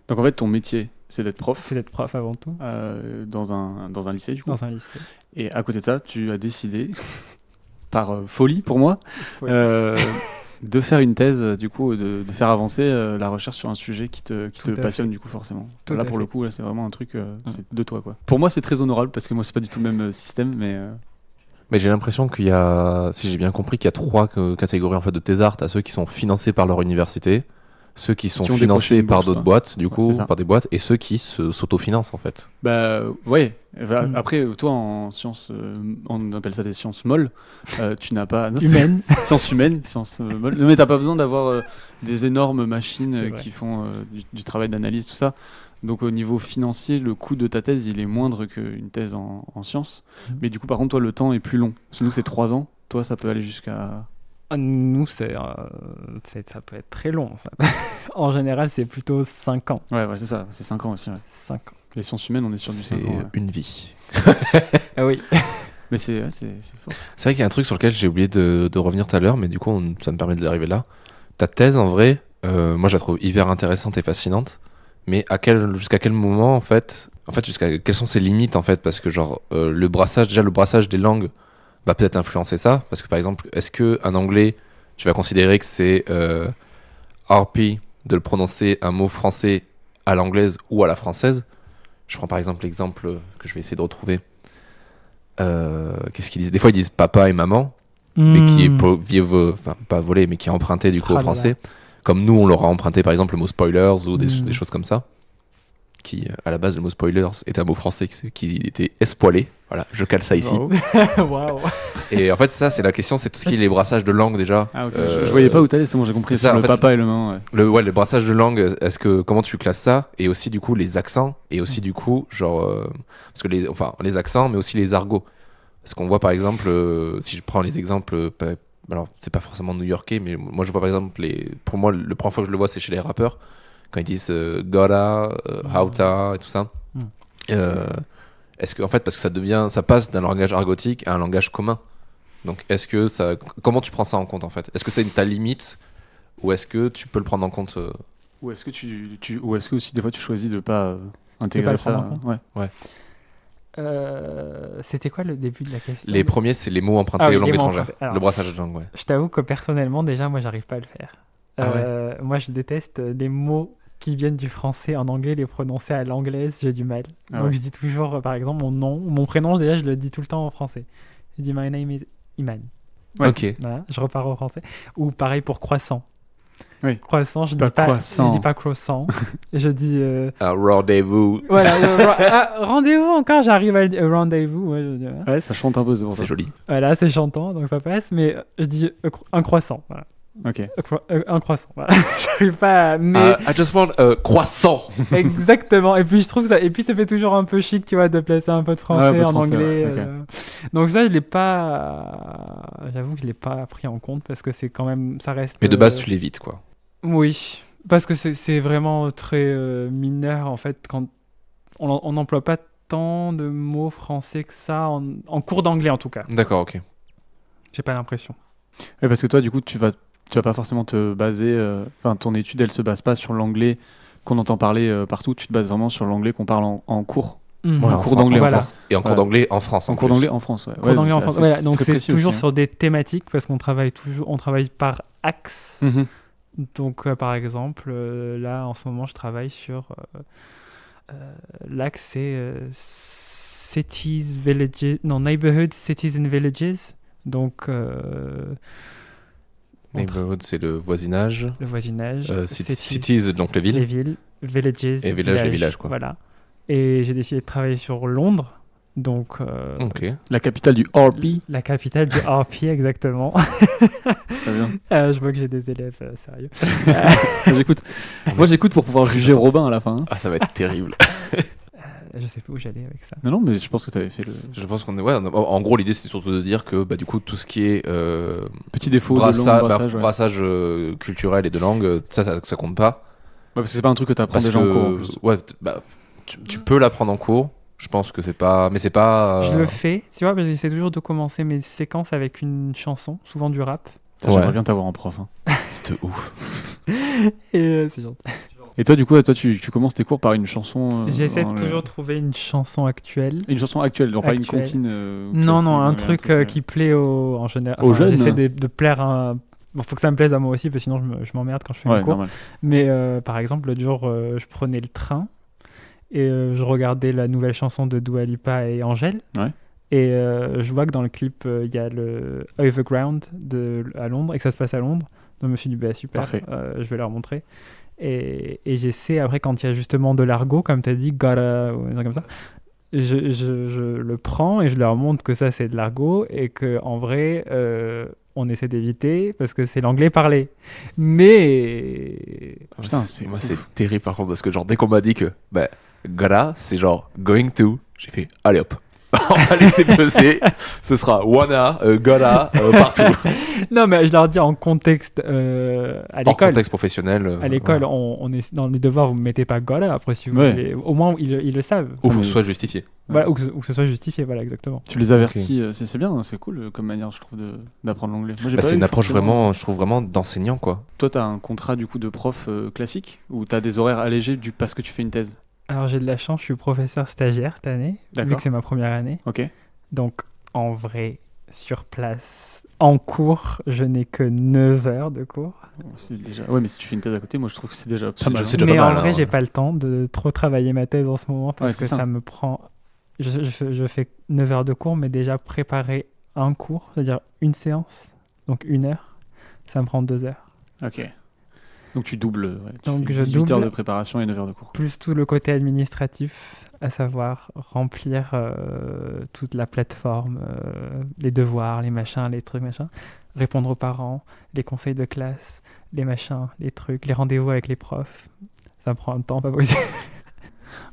Donc en fait, ton métier, c'est d'être prof. C'est d'être prof avant tout. Dans un lycée, du coup. Dans un lycée. Et à côté de ça, tu as décidé, par folie pour moi, de faire une thèse, du coup, de faire avancer la recherche sur un sujet qui te passionne, du coup, forcément. Là, pour le coup, là, c'est vraiment un truc c'est de toi, quoi. Pour moi, c'est très honorable parce que moi, c'est pas du tout le même système, mais. Mais j'ai l'impression qu'il y a, si j'ai bien compris, qu'il y a 3 catégories en fait de thésards. T'as ceux qui sont financés par leur université, ceux qui sont financés par d'autres boîtes, du coup, par des boîtes, et ceux qui s'autofinancent en fait. Bah ouais. Après, toi, en sciences, on appelle ça des sciences molles. Tu n'as pas humaines, sciences humaines, sciences molles. Mais t'as pas besoin d'avoir des énormes machines qui font du travail d'analyse, tout ça. Donc au niveau financier, le coût de ta thèse, il est moindre qu'une thèse en sciences. Mais du coup, par contre, toi, le temps est plus long. Parce que nous, c'est 3 ans. Toi, ça peut aller jusqu'à... Nous, ça peut être très long. Ça. En général, c'est plutôt 5 ans. Ouais, c'est ça. C'est 5 ans aussi. Ouais. 5 ans. Les sciences humaines, on est sur du 5 ans. C'est une vie. Ah oui. Mais c'est fort. C'est vrai qu'il y a un truc sur lequel j'ai oublié de revenir tout à l'heure, mais du coup, ça me permet d'arriver là. Ta thèse, en vrai, moi, je la trouve hyper intéressante et fascinante. Mais jusqu'à quel moment, en fait, quelles sont ses limites, en fait, parce que genre, le brassage des langues va peut-être influencer ça, parce que par exemple, est-ce que un anglais, tu vas considérer que c'est RP de le prononcer un mot français à l'anglaise ou à la française? Je prends par exemple l'exemple que je vais essayer de retrouver. Qu'est-ce qu'ils disent? Des fois, ils disent papa et maman, mais qui est pas volé, mais qui est emprunté du coup au français. Comme nous, on leur a emprunté par exemple le mot spoilers ou des choses comme ça. Qui, à la base, le mot spoilers était un mot français qui était espoilé. Voilà, je cale ça ici. Wow. Et en fait, ça, c'est la question, c'est tout ce qui est les brassages de langue déjà. Ah, ok. Je voyais pas où t'allais, c'est bon, j'ai compris. Ça, le papa et le maman. Ouais. Le brassage de langue, comment tu classes ça? Et aussi, du coup, les accents. Et aussi, du coup, genre. Parce que les accents, mais aussi les argots. Parce qu'on voit, par exemple, si je prends les exemples. Alors, c'est pas forcément new-yorkais, mais moi, je vois par exemple, pour moi, le première fois que je le vois, c'est chez les rappeurs. Quand ils disent gotta, howta et tout ça. Est-ce que, en fait, parce que ça passe d'un langage argotique à un langage commun. Donc, comment tu prends ça en compte, en fait? Est-ce que c'est ta limite ou est-ce que tu peux le prendre en compte Ou est-ce que ou est-ce que aussi des fois tu choisis de pas intégrer ça? Ouais. C'était quoi le début de la question? Les premiers, c'est les mots empruntés aux langues étrangères. Le brassage de langue, ouais. Je t'avoue que personnellement, déjà, moi, j'arrive pas à le faire. Moi, je déteste les mots qui viennent du français en anglais, les prononcer à l'anglaise, j'ai du mal. Donc je dis toujours, par exemple, mon nom, mon prénom, déjà, je le dis tout le temps en français. Je dis my name is Iman. Ouais. Ok. Voilà, je repars au français. Ou pareil pour croissant. Oui. Croissant, je dis pas croissant. Je dis. Rendez-vous. Voilà, rendez-vous encore, j'arrive à le dire. Rendez-vous, ouais, je dis. Ouais, ça chante un peu, c'est pour ça. C'est joli. Voilà, c'est chantant, donc ça passe, mais je dis un croissant. Voilà. Ok. Un croissant. Voilà. J'arrive pas à. Mais... I just want a croissant. Exactement. Et puis je trouve ça. Et puis ça fait toujours un peu chic, tu vois, de placer un peu de français en anglais. Ouais. Okay. Donc ça, je l'ai pas. J'avoue que je l'ai pas pris en compte parce que c'est quand même. Ça reste. Mais de base, tu l'évites, quoi. Oui, parce que c'est vraiment très mineur en fait. Quand on n'emploie pas tant de mots français que ça en cours d'anglais en tout cas. D'accord, ok. J'ai pas l'impression. Ouais, parce que toi, du coup, tu vas pas forcément te baser. Enfin, ton étude, elle se base pas sur l'anglais qu'on entend parler partout. Tu te bases vraiment sur l'anglais qu'on parle en cours. En cours d'anglais en France. Et en cours d'anglais en France. En cours d'anglais en France, ouais. Cours d'anglais en France. Voilà, donc c'est toujours aussi, sur des thématiques parce qu'on travaille par axe. Mm-hmm. Donc, par exemple, là, en ce moment, je travaille sur l'axe, c'est Neighborhood, Cities and Villages. Donc, Neighborhood, c'est le voisinage. Le voisinage. Cities, donc les villes. Villages. Et villages, les villages, quoi. Voilà. Et j'ai décidé de travailler sur Londres. Donc, Ok. La capitale du RP. la capitale du RP, exactement. Très bien. Je vois que j'ai des élèves sérieux. J'écoute. Moi, j'écoute pour pouvoir juger Robin à la fin. Hein. Ah, ça va être terrible. Je sais pas où j'allais avec ça. Non, mais je pense que tu avais fait le Je pense qu'on est. Ouais, en gros, l'idée c'était surtout de dire que du coup, tout ce qui est petit défaut de langue, brassage. Ouais. brassage culturel et de langue, ça compte pas. Ouais, parce que c'est pas un truc que tu apprends Parce déjà que, en cours. En plus. ouais, tu peux l'apprendre en cours. Je pense que c'est pas. Mais c'est pas. Je le fais, tu vois, parce que j'essaie toujours de commencer mes séquences avec une chanson, souvent du rap. Ça, j'aimerais bien t'avoir en prof. Hein. De ouf. Et c'est gentil. Et toi, du coup, tu commences tes cours par une chanson. J'essaie de toujours trouver une chanson actuelle. Une chanson actuelle, genre pas une Actuelle. comptine. Non, classique, un mais truc qui plaît en général. Aux jeunes. J'essaie de plaire à. Bon, faut que ça me plaise à moi aussi, parce que sinon je m'emmerde quand je fais Ouais, mes cours. normal. Mais par exemple, l'autre jour, je prenais le train et je regardais la nouvelle chanson de Dua Lipa et Angèle. Ouais. Et je vois que dans le clip, il y a le Overground à Londres et que ça se passe à Londres. Donc je me suis dit, bah, super, je vais leur montrer. Et j'essaie, après, quand il y a justement de l'argot, comme tu as dit, gotta, ou un truc comme ça, je le prends et je leur montre que ça, c'est de l'argot et qu'en vrai, on essaie d'éviter parce que c'est l'anglais parlé. Mais. Putain, moi, c'est terrible par contre, parce que genre, dès qu'on m'a dit que gotta, c'est genre going to, j'ai fait allez hop. On va laisser peser, ce sera wanna, gotta, partout. Non, mais je leur dis en contexte à En l'école. contexte professionnel. À l'école, ouais. on est dans les devoirs, vous ne mettez pas gotta. Après, si vous voulez, au moins ils le savent. Ou faut que ce soit justifié. Voilà, ou que ce soit justifié, voilà, exactement. Tu les avertis, c'est bien, hein, c'est cool comme manière, je trouve, d'apprendre l'anglais. Moi, j'ai pas c'est eu une approche forcément- vraiment, je trouve vraiment d'enseignant quoi. Toi, t'as un contrat du coup de prof classique ou t'as des horaires allégés parce que tu fais une thèse? Alors, j'ai de la chance, je suis professeur stagiaire cette année, vu D'accord. que c'est ma première année. Ok. Donc, en vrai, sur place, en cours, je n'ai que 9 heures de cours. C'est déjà... Ouais, mais si tu fais une thèse à côté, moi je trouve que c'est déjà pas C'est mal. déjà- Mais pas en mal, vrai, hein. j'ai pas le temps de trop travailler ma thèse en ce moment parce Ouais, que c'est ça. ça me prend. Je fais 9 heures de cours, mais déjà préparer un cours, c'est-à-dire une séance, donc 1 heure, ça me prend 2 heures. Ok. Donc tu doubles, ouais, tu Donc fais je 18 heures double. de préparation et 9 heures de cours. Plus tout le côté administratif, à savoir remplir toute la plateforme, les devoirs, les machins, les trucs, machins, répondre aux parents, les conseils de classe, les machins, les trucs, les rendez-vous avec les profs. Ça me prend un temps pas possible.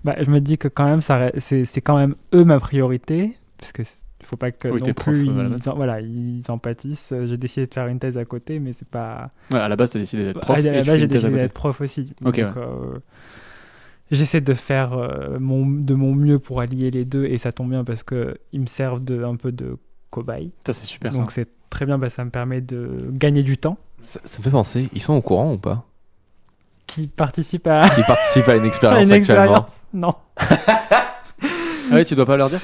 Je me dis que quand même, c'est quand même eux ma priorité, parce que faut pas que Oui, non t'es plus prof, ils en pâtissent. J'ai décidé de faire une thèse à côté, mais c'est pas. Ouais, à la base, t'as décidé d'être prof. À et la tu base, fais j'ai une thèse à décidé côté. d'être prof aussi. Ok, Donc, j'essaie de faire de mon mieux pour allier les deux, et ça tombe bien parce qu'ils me servent un peu de cobaye. Ça, c'est super. Donc c'est très bien, ça me permet de gagner du temps. Ça me fait penser, ils sont au courant ou pas? Qui participe à Qui participent à une à expérience une actuellement? expérience. Non. Ah ouais, tu dois pas leur dire.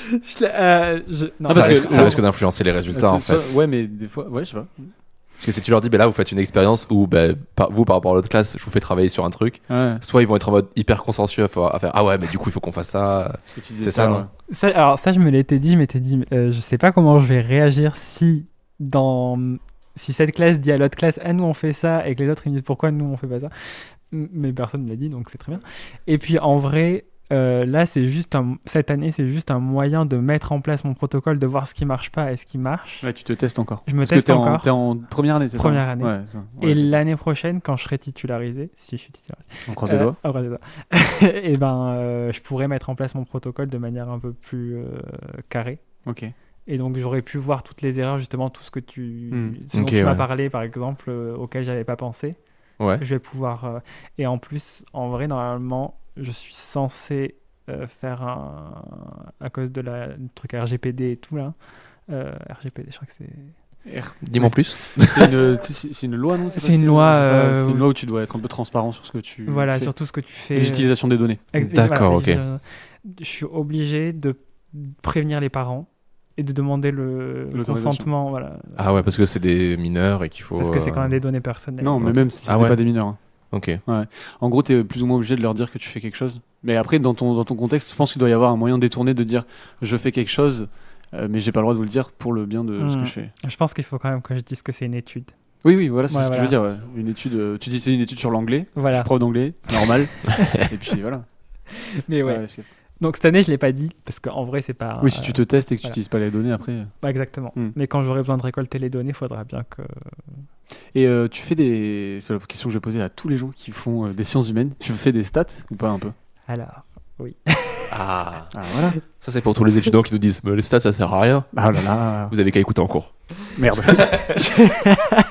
Non, Ça parce risque, d'influencer les résultats en fait. Ouais, mais des fois, ouais, je sais pas. Parce que si tu leur dis, là vous faites une expérience où vous par rapport à l'autre classe, je vous fais travailler sur un truc, Ouais. soit ils vont être en mode hyper consciencieux à faire ah ouais mais du coup il faut qu'on fasse ça. Ce que tu disais C'est tout ça, à l'heure, non ouais. alors ça, je me l'étais dit, je sais pas comment je vais réagir si cette classe dit à l'autre classe, nous on fait ça, et que les autres ils me disent pourquoi nous on fait pas ça. Mais personne ne l'a dit, donc c'est très bien. Et puis en vrai, là cette année c'est juste un moyen de mettre en place mon protocole, de voir ce qui marche pas et ce qui marche. Ouais, tu te testes encore. Je me Parce teste que encore. T'es en première année, c'est ça? Première année. Ouais, ça. Et Ouais. l'année prochaine, quand je serai titularisé, si je suis titularisé, On croise les doigts. on croise les doigts. Et je pourrais mettre en place mon protocole de manière un peu plus carrée. Ok. Et donc j'aurais pu voir toutes les erreurs, justement tout ce que ce dont Ok, tu m'as ouais. parlé, par exemple, auquel j'avais pas pensé. Ouais. Je vais pouvoir. Et en plus, en vrai, normalement, je suis censé faire à cause de du truc RGPD et tout là. RGPD, je crois que c'est. Dis-moi plus. C'est une loi, non? C'est une loi, C'est une loi où tu dois être un peu transparent sur ce que tu Voilà, fais. sur tout ce que tu fais. Et l'utilisation des données. D'accord, ok. Je suis obligé de prévenir les parents et de demander le L'autorisation. consentement, voilà. Ah ouais parce que c'est des mineurs et qu'il faut. Parce que c'est quand même des données personnelles. Non, mais même si Ah c'était ouais. pas des mineurs. Hein. Ok. En gros, t'es plus ou moins obligé de leur dire que tu fais quelque chose. Mais après, dans ton contexte, je pense qu'il doit y avoir un moyen détourné de dire je fais quelque chose, mais j'ai pas le droit de vous le dire pour le bien de ce que je fais. Je pense qu'il faut quand même que je dise que c'est une étude. Oui, voilà, c'est Ouais, ce que je veux dire. Ouais. Une étude, tu dis c'est une étude sur l'anglais. Je Voilà. suis prof d'anglais, c'est normal. Et puis voilà. Mais ouais. je capte. Donc cette année, je l'ai pas dit parce qu'en vrai, c'est pas. Oui, si tu te testes et que tu voilà. n'utilises pas les données après. Pas exactement. Hmm. Mais quand j'aurai besoin de récolter les données, il faudra bien que. Et tu fais des. C'est la question que je vais poser à tous les gens qui font des sciences humaines. Tu fais des stats ou pas un peu? Alors, oui. Ah, Ah voilà. ça c'est pour tous les étudiants qui nous disent mais les stats ça sert à rien. Ah là là. Vous avez qu'à écouter en cours. Merde.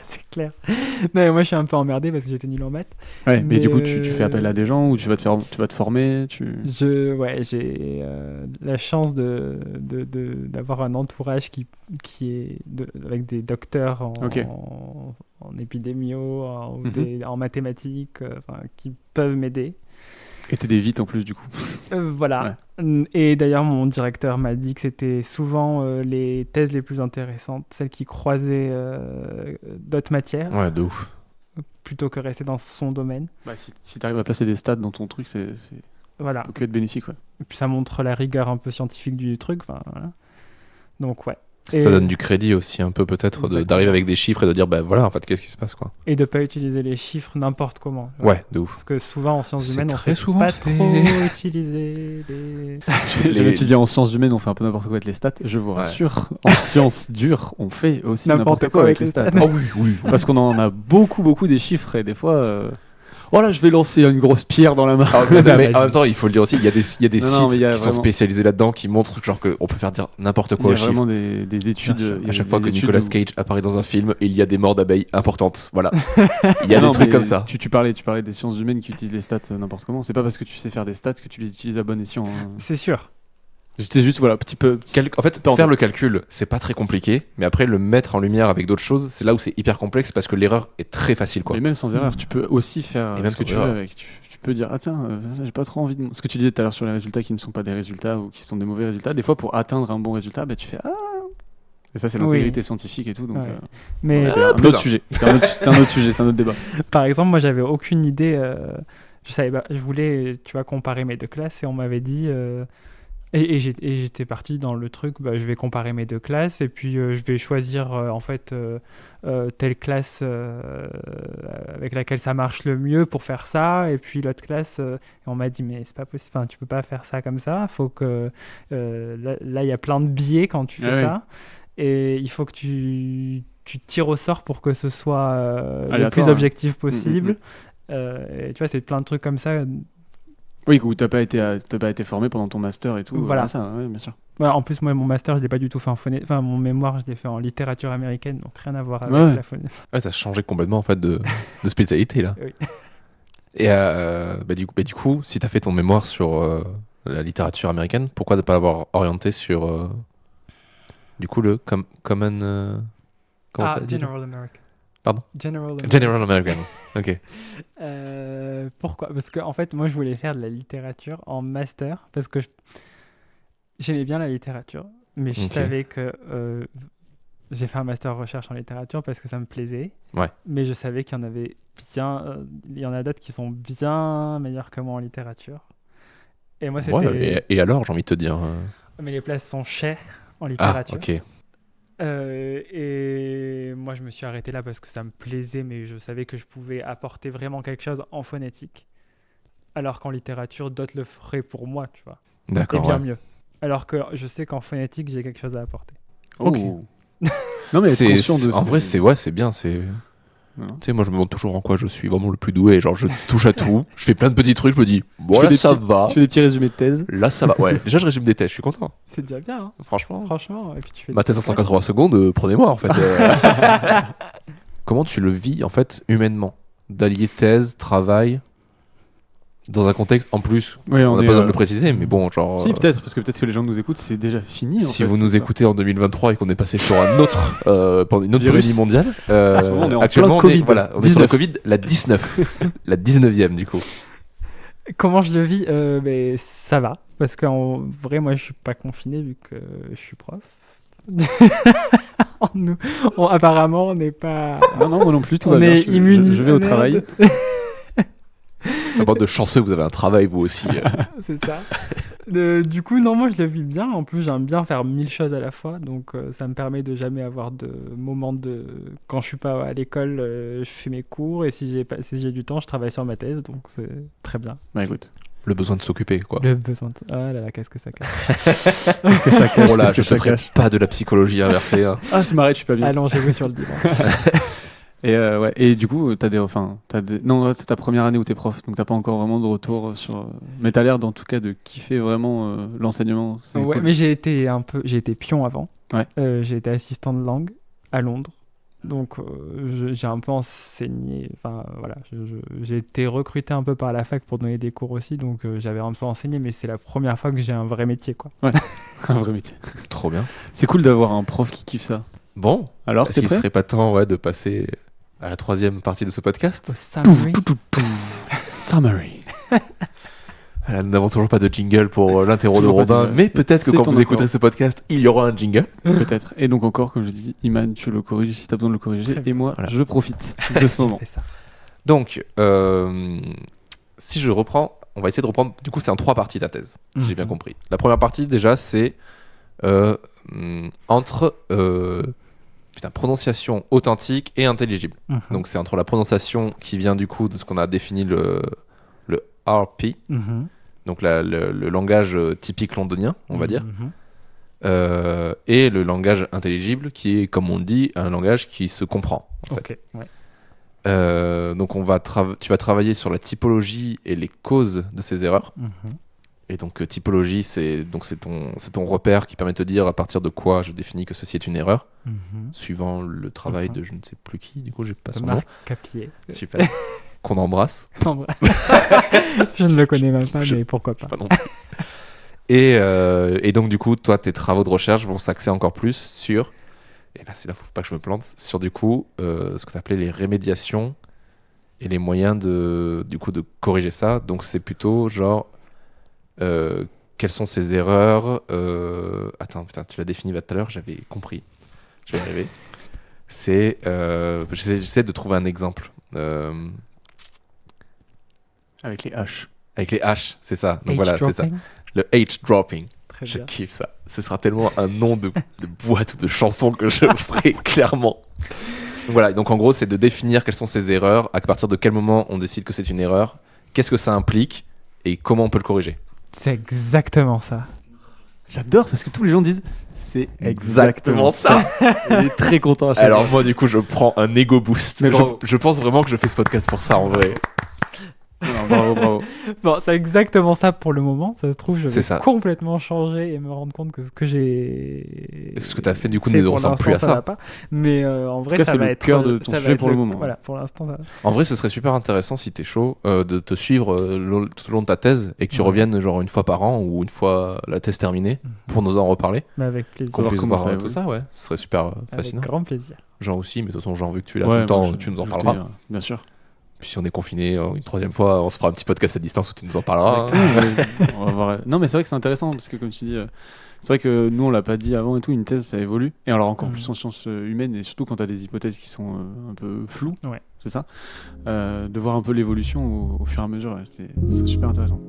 C'est clair. Non, mais moi, je suis un peu emmerdé parce que j'étais nul en maths. Ouais, mais du coup, Mais, tu fais appel à des gens ou tu vas te former. J'ai la chance d'avoir un entourage qui est avec des docteurs Ok. en épidémio, Mhm. en mathématiques, qui peuvent m'aider. Et t'es des vite en plus du coup. Voilà. Et d'ailleurs, mon directeur m'a dit que c'était souvent les thèses les plus intéressantes, celles qui croisaient d'autres matières, Ouais, de ouf. plutôt que rester dans son domaine. Bah, si t'arrives à placer des stats dans ton truc, c'est Voilà. peut que être bénéfique. Ouais. Et puis ça montre la rigueur un peu scientifique du truc. Voilà. Donc, ouais. Et, Ça donne du crédit aussi un peu peut-être Exactement. d'arriver avec des chiffres et de dire bah voilà en fait qu'est-ce qui se passe quoi. et de ne pas utiliser les chiffres n'importe comment. Ouais, de ouf. Parce que souvent en sciences C'est humaines, on très sait souvent pas fait. trop utiliser les. J'avais étudié en sciences humaines, on fait un peu n'importe quoi avec les stats. Je vous rassure, en sciences dures, on fait aussi n'importe quoi avec les stats. Ah oui, oui. Parce qu'on en a beaucoup des chiffres et des fois. Oh là, je vais lancer une grosse pierre dans la main. Ah, mais Vas-y. en même temps, il faut le dire aussi, il y a des Non, sites mais il y a qui sont vraiment- spécialisés là-dedans qui montrent genre qu'on peut faire dire n'importe Il quoi y aux a chiffres. vraiment des études. Bien sûr. il y a À chaque des fois que études Nicolas où- Cage apparaît dans un film, il y a des morts d'abeilles importantes. Voilà. Il y a Non, des trucs mais comme ça. Tu parlais des sciences humaines qui utilisent les stats n'importe comment. C'est pas parce que tu sais faire des stats que tu les utilises à bon escient. Hein. C'est sûr. C'était juste, voilà, petit peu. En fait, Pardon. faire le calcul, c'est pas très compliqué, mais après le mettre en lumière avec d'autres choses, c'est là où c'est hyper complexe parce que l'erreur est très facile quoi. Mais même sans erreur, tu peux aussi faire Et même ce que sans tu veux erreur. avec. Tu peux dire, ah tiens, j'ai pas trop envie de. Ce que tu disais tout à l'heure sur les résultats qui ne sont pas des résultats ou qui sont des mauvais résultats, des fois pour atteindre un bon résultat, bah, tu fais, ah. Et ça, c'est l'intégrité scientifique et tout. Donc, Ouais. Mais c'est un plus autre un. sujet. C'est un autre sujet, c'est un autre débat. par exemple, moi, j'avais aucune idée. Je savais pas. Je voulais, tu vois, comparer mes deux classes et on m'avait dit. Et j'étais parti dans le truc, bah, je vais comparer mes deux classes et puis je vais choisir en fait telle classe avec laquelle ça marche le mieux pour faire ça et puis l'autre classe et on m'a dit mais c'est pas possible, enfin, tu peux pas faire ça comme ça, faut que là il y a plein de biais quand tu fais Ah oui. ça et il faut que tu tires au sort pour que ce soit le Aléatoire, plus hein. objectif possible. Et tu vois, c'est plein de trucs comme ça. Oui, où t'as pas été formé pendant ton master et tout. Voilà. Ça, oui, bien sûr. Ouais, en plus, moi, mon master, je l'ai pas du tout fait en phonétique. Enfin, mon mémoire, je l'ai fait en littérature américaine, donc rien à voir avec Ouais. la phonétique. Ouais, ça a changé complètement en fait de spécialité là. Oui. Et du coup, si t'as fait ton mémoire sur la littérature américaine, pourquoi ne pas l'avoir orienté sur du coup le common comment t'as dit, General American. Pardon? General American. General American. Ok. Pourquoi? Parce que en fait, moi, je voulais faire de la littérature en master parce que j'aimais bien la littérature, mais je Ok. savais que j'ai fait un master recherche en littérature parce que ça me plaisait. Ouais. Mais je savais qu'il y en avait il y en a d'autres qui sont bien meilleurs que moi en littérature. Et moi, c'était. Ouais, et alors, j'ai envie de te dire. Mais les places sont chères en Ah, littérature. ok. Et moi, je me suis arrêté là parce que ça me plaisait, mais je savais que je pouvais apporter vraiment quelque chose en phonétique. Alors qu'en littérature, d'autres le feraient pour moi, tu vois. Et D'accord. bien Ouais. mieux. Alors que je sais qu'en phonétique, j'ai quelque chose à apporter. Ok. Oh. Non, mais être C'est, conscient de en vrai, c'est bien. C'est. Non. Tu sais, moi, je me demande toujours en quoi je suis vraiment le plus doué. Genre, je touche à tout. Je fais plein de petits trucs. Je me dis, bon, fais là, des ça petits- va. Je fais des petits résumés de thèse. Là, ça va. Ouais. Déjà, je résume des tests. Je suis content. C'est déjà bien, hein, Franchement. franchement. Et puis tu fais Ma des thèse en trucs 180 secondes, prenez-moi en fait. Comment tu le vis en fait humainement d'allier thèse, travail dans un contexte en plus Oui, on n'a pas besoin de le préciser mais bon genre Si, peut-être, parce que peut-être que les gens nous écoutent, c'est déjà fini. en si fait, vous c'est nous ça. écoutez en 2023 et qu'on est passé sur un autre pendant une autre Virus. pandémie mondiale ce moment, on est en actuellement plein on est, Covid. voilà, on est sur le 19. Covid la 19 la 19e du coup. Comment je le vis? Mais ça va. Parce qu'en vrai, moi, je suis pas confiné vu que je suis prof. Apparemment, on n'est pas. Non, non, moi non plus, tout On va bien. est immunisé. Je vais au travail. La bande de chanceux, vous avez un travail vous aussi. C'est ça. Du coup, non, moi je le vis bien. En plus, j'aime bien faire 1000 choses à la fois. Donc, ça me permet de jamais avoir de moments de. Quand je suis pas à l'école, je fais mes cours. Et si j'ai du temps, je travaille sur ma thèse. Donc, c'est très bien. Bah écoute, Le besoin de s'occuper, quoi. Le besoin de... Ah là là, qu'est-ce que ça cache. Qu'est-ce que ça cache? Oh là, Qu'est-ce je que ça te ferai cache pas de la psychologie inversée. Hein. Ah, je m'arrête, je suis pas bien. Allongez-vous sur le divan. Ouais. Et du coup, non, c'est ta première année où t'es prof, donc t'as pas encore vraiment de retour sur. Mais t'as l'air, en tout cas, de kiffer vraiment l'enseignement. C'est Ouais, cool. mais j'ai été pion avant. Ouais. J'ai été assistant de langue à Londres. Donc j'ai un peu enseigné, enfin voilà, j'ai été recruté un peu par la fac pour donner des cours aussi, donc j'avais un peu enseigné, mais c'est la première fois que j'ai un vrai métier, quoi. Ouais, un vrai métier. Trop bien. C'est cool d'avoir un prof qui kiffe ça. Bon, Alors, est-ce t'es qu'il prêt? serait pas temps de passer à la 3e partie de ce podcast? Summary. Summary. Voilà, nous n'avons toujours pas de jingle pour l'intero de Toujours pas de Robin, jingle. mais peut-être que C'est quand ton vous écouterez intro. ce podcast, il y aura un jingle. Peut-être. Et donc encore, comme je dis, Iman, tu le corriges si t'as besoin de le corriger, Très bien. et moi, Voilà. je profite de ce moment. Fais ça. Donc, si je reprends, on va essayer de reprendre. Du coup, c'est en 3 parties ta thèse, si j'ai bien compris. La première partie, déjà, c'est entre prononciation authentique et intelligible. Mhm. Donc, c'est entre la prononciation qui vient du coup de ce qu'on a défini le RP, Mhm. donc le langage typique londonien, on va dire, Mhm. et le langage intelligible qui est, comme on le dit, un langage qui se comprend. En fait. Ok, ouais. Donc tu vas travailler sur la typologie et les causes de ces erreurs. Mhm. Et donc typologie, c'est ton repère qui permet de te dire à partir de quoi je définis que ceci est une erreur, Mhm. suivant le travail de je ne sais plus qui, du coup j'ai pas son nom. Marc Caplier. Super. Qu'on embrasse. En vrai. Je ne le connais même pas, Je- mais pourquoi pas. Pas non plus. Et donc du coup, toi, tes travaux de recherche vont s'axer encore plus sur, et là c'est là, faut pas que je me plante, sur du coup ce que tu appelais les rémédiations et les moyens de corriger ça. Donc c'est plutôt genre quelles sont ces erreurs. Attends, putain, tu l'as défini tout à l'heure, j'avais compris. Je vais y arriver. C'est j'essaie de trouver un exemple. Avec les H. Avec les H, c'est ça. Donc H voilà, c'est ça. dropping. Le H dropping. Très Je bien. kiffe ça. Ce sera tellement un nom de boîte ou de chanson que je ferai clairement. Donc voilà, donc en gros, c'est de définir quelles sont ces erreurs, à partir de quel moment on décide que c'est une erreur, qu'est-ce que ça implique et comment on peut le corriger. C'est exactement ça. J'adore parce que tous les gens disent c'est Exactement ça. Il est très content à chaque Alors fois. moi, du coup, je prends un ego boost. Mais bravo. Je pense vraiment que je fais ce podcast pour ça, en vrai. Non, bravo, bravo. Bon, c'est exactement ça pour le moment. Ça se trouve, je C'est vais ça. complètement changer et me rendre compte que ce que j'ai. Ce que t'as fait, du coup, fait ne pour ressemble l'instant, plus à ça. va pas. Mais en vrai, cas, ça c'est va le être cœur de ton ça va sujet être pour le moment. Voilà, pour l'instant, ça va. En vrai, ce serait super intéressant si t'es chaud de te suivre tout au long de ta thèse et que tu Ouais. reviennes genre une fois par an ou une fois la thèse terminée pour nous en reparler. Mais avec plaisir. Qu'on Savoir puisse comment voir ça tout évolue. ça, ouais. Ce serait super Avec fascinant. grand plaisir. Jean aussi, mais de toute façon, Jean, vu que tu es là Ouais, tout le temps, moi, tu nous en je parleras. te dis, bien sûr. Puis si on est confiné une 3e fois, on se fera un petit podcast à distance où tu nous en parleras. On va voir. Non, mais c'est vrai que c'est intéressant parce que, comme tu dis, c'est vrai que nous, on l'a pas dit avant et tout, une thèse, ça évolue. Et alors, encore plus en sciences humaines, et surtout quand tu as des hypothèses qui sont un peu floues, Ouais. c'est ça, de voir un peu l'évolution au fur et à mesure, ouais, c'est super intéressant.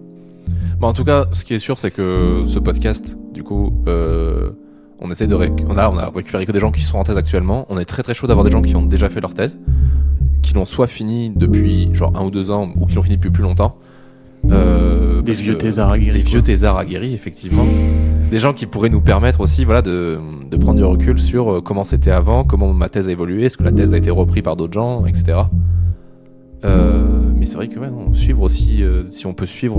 Bon, en tout cas, ce qui est sûr, c'est que ce podcast, du coup, on essaie de on a récupéré que des gens qui sont en thèse actuellement. On est très très chaud d'avoir des gens qui ont déjà fait leur thèse, qui l'ont soit fini depuis genre 1 ou 2 ans ou qui l'ont fini depuis plus longtemps. Des vieux thésards aguerris. Des quoi. vieux thésards aguerris, effectivement. Des gens qui pourraient nous permettre aussi voilà, de prendre du recul sur comment c'était avant, comment ma thèse a évolué, est-ce que la thèse a été reprise par d'autres gens, etc. Mais c'est vrai que ouais, non, suivre aussi, si on peut suivre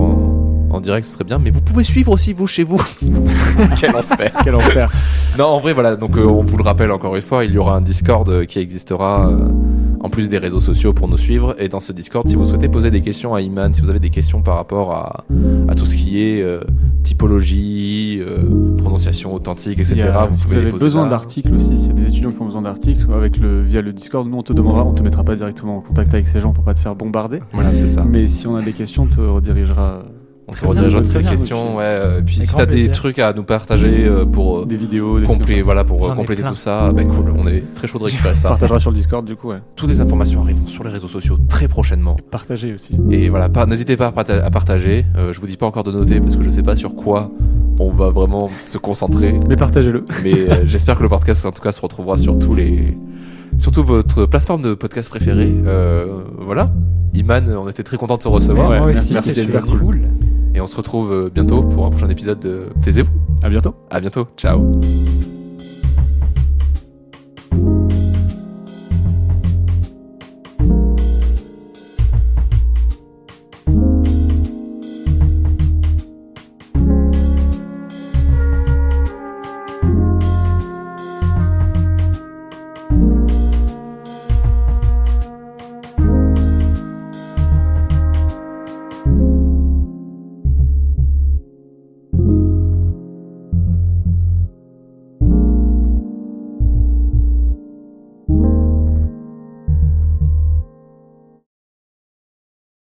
en direct, ce serait bien. Mais vous pouvez suivre aussi vous chez vous. Quel enfer. Quel enfer. Non, en vrai, voilà. Donc, on vous le rappelle encore une fois, il y aura un Discord qui existera en plus des réseaux sociaux pour nous suivre. Et dans ce Discord, si vous souhaitez poser des questions à Iman, si vous avez des questions par rapport à tout ce qui est typologie, prononciation authentique, etc., Si vous pouvez les avez poser besoin là. d'articles aussi, s'il y a des étudiants qui ont besoin d'articles, via le Discord, nous on te demandera, on te mettra pas directement en contact avec ces gens pour pas te faire bombarder. Voilà, c'est ça. Mais si on a des questions, on te redirigera On te Très redirigera bien, toutes très ces bien, questions. Ouais, puis Avec si grand t'as des plaisir. trucs à nous partager pour des vidéos, des trucs comme ça. voilà, pour J'en ai compléter plein. tout ça, bah cool. On est très chaud de récupérer On ça. partagera sur le Discord du coup, ouais. Toutes les informations arriveront sur les réseaux sociaux très prochainement. Partager aussi. Et voilà, n'hésitez pas à partager. Je vous dis pas encore de noter parce que je sais pas sur quoi on va vraiment se concentrer. Mais partagez-le. Mais j'espère que le podcast en tout cas se retrouvera sur surtout votre plateforme de podcast préférée. Voilà. Iman, on était très content de te recevoir. Ouais, Moi merci, aussi, merci c'était d'être super venu. cool. Et on se retrouve bientôt pour un prochain épisode de Taisez-vous. À bientôt. À bientôt. Ciao.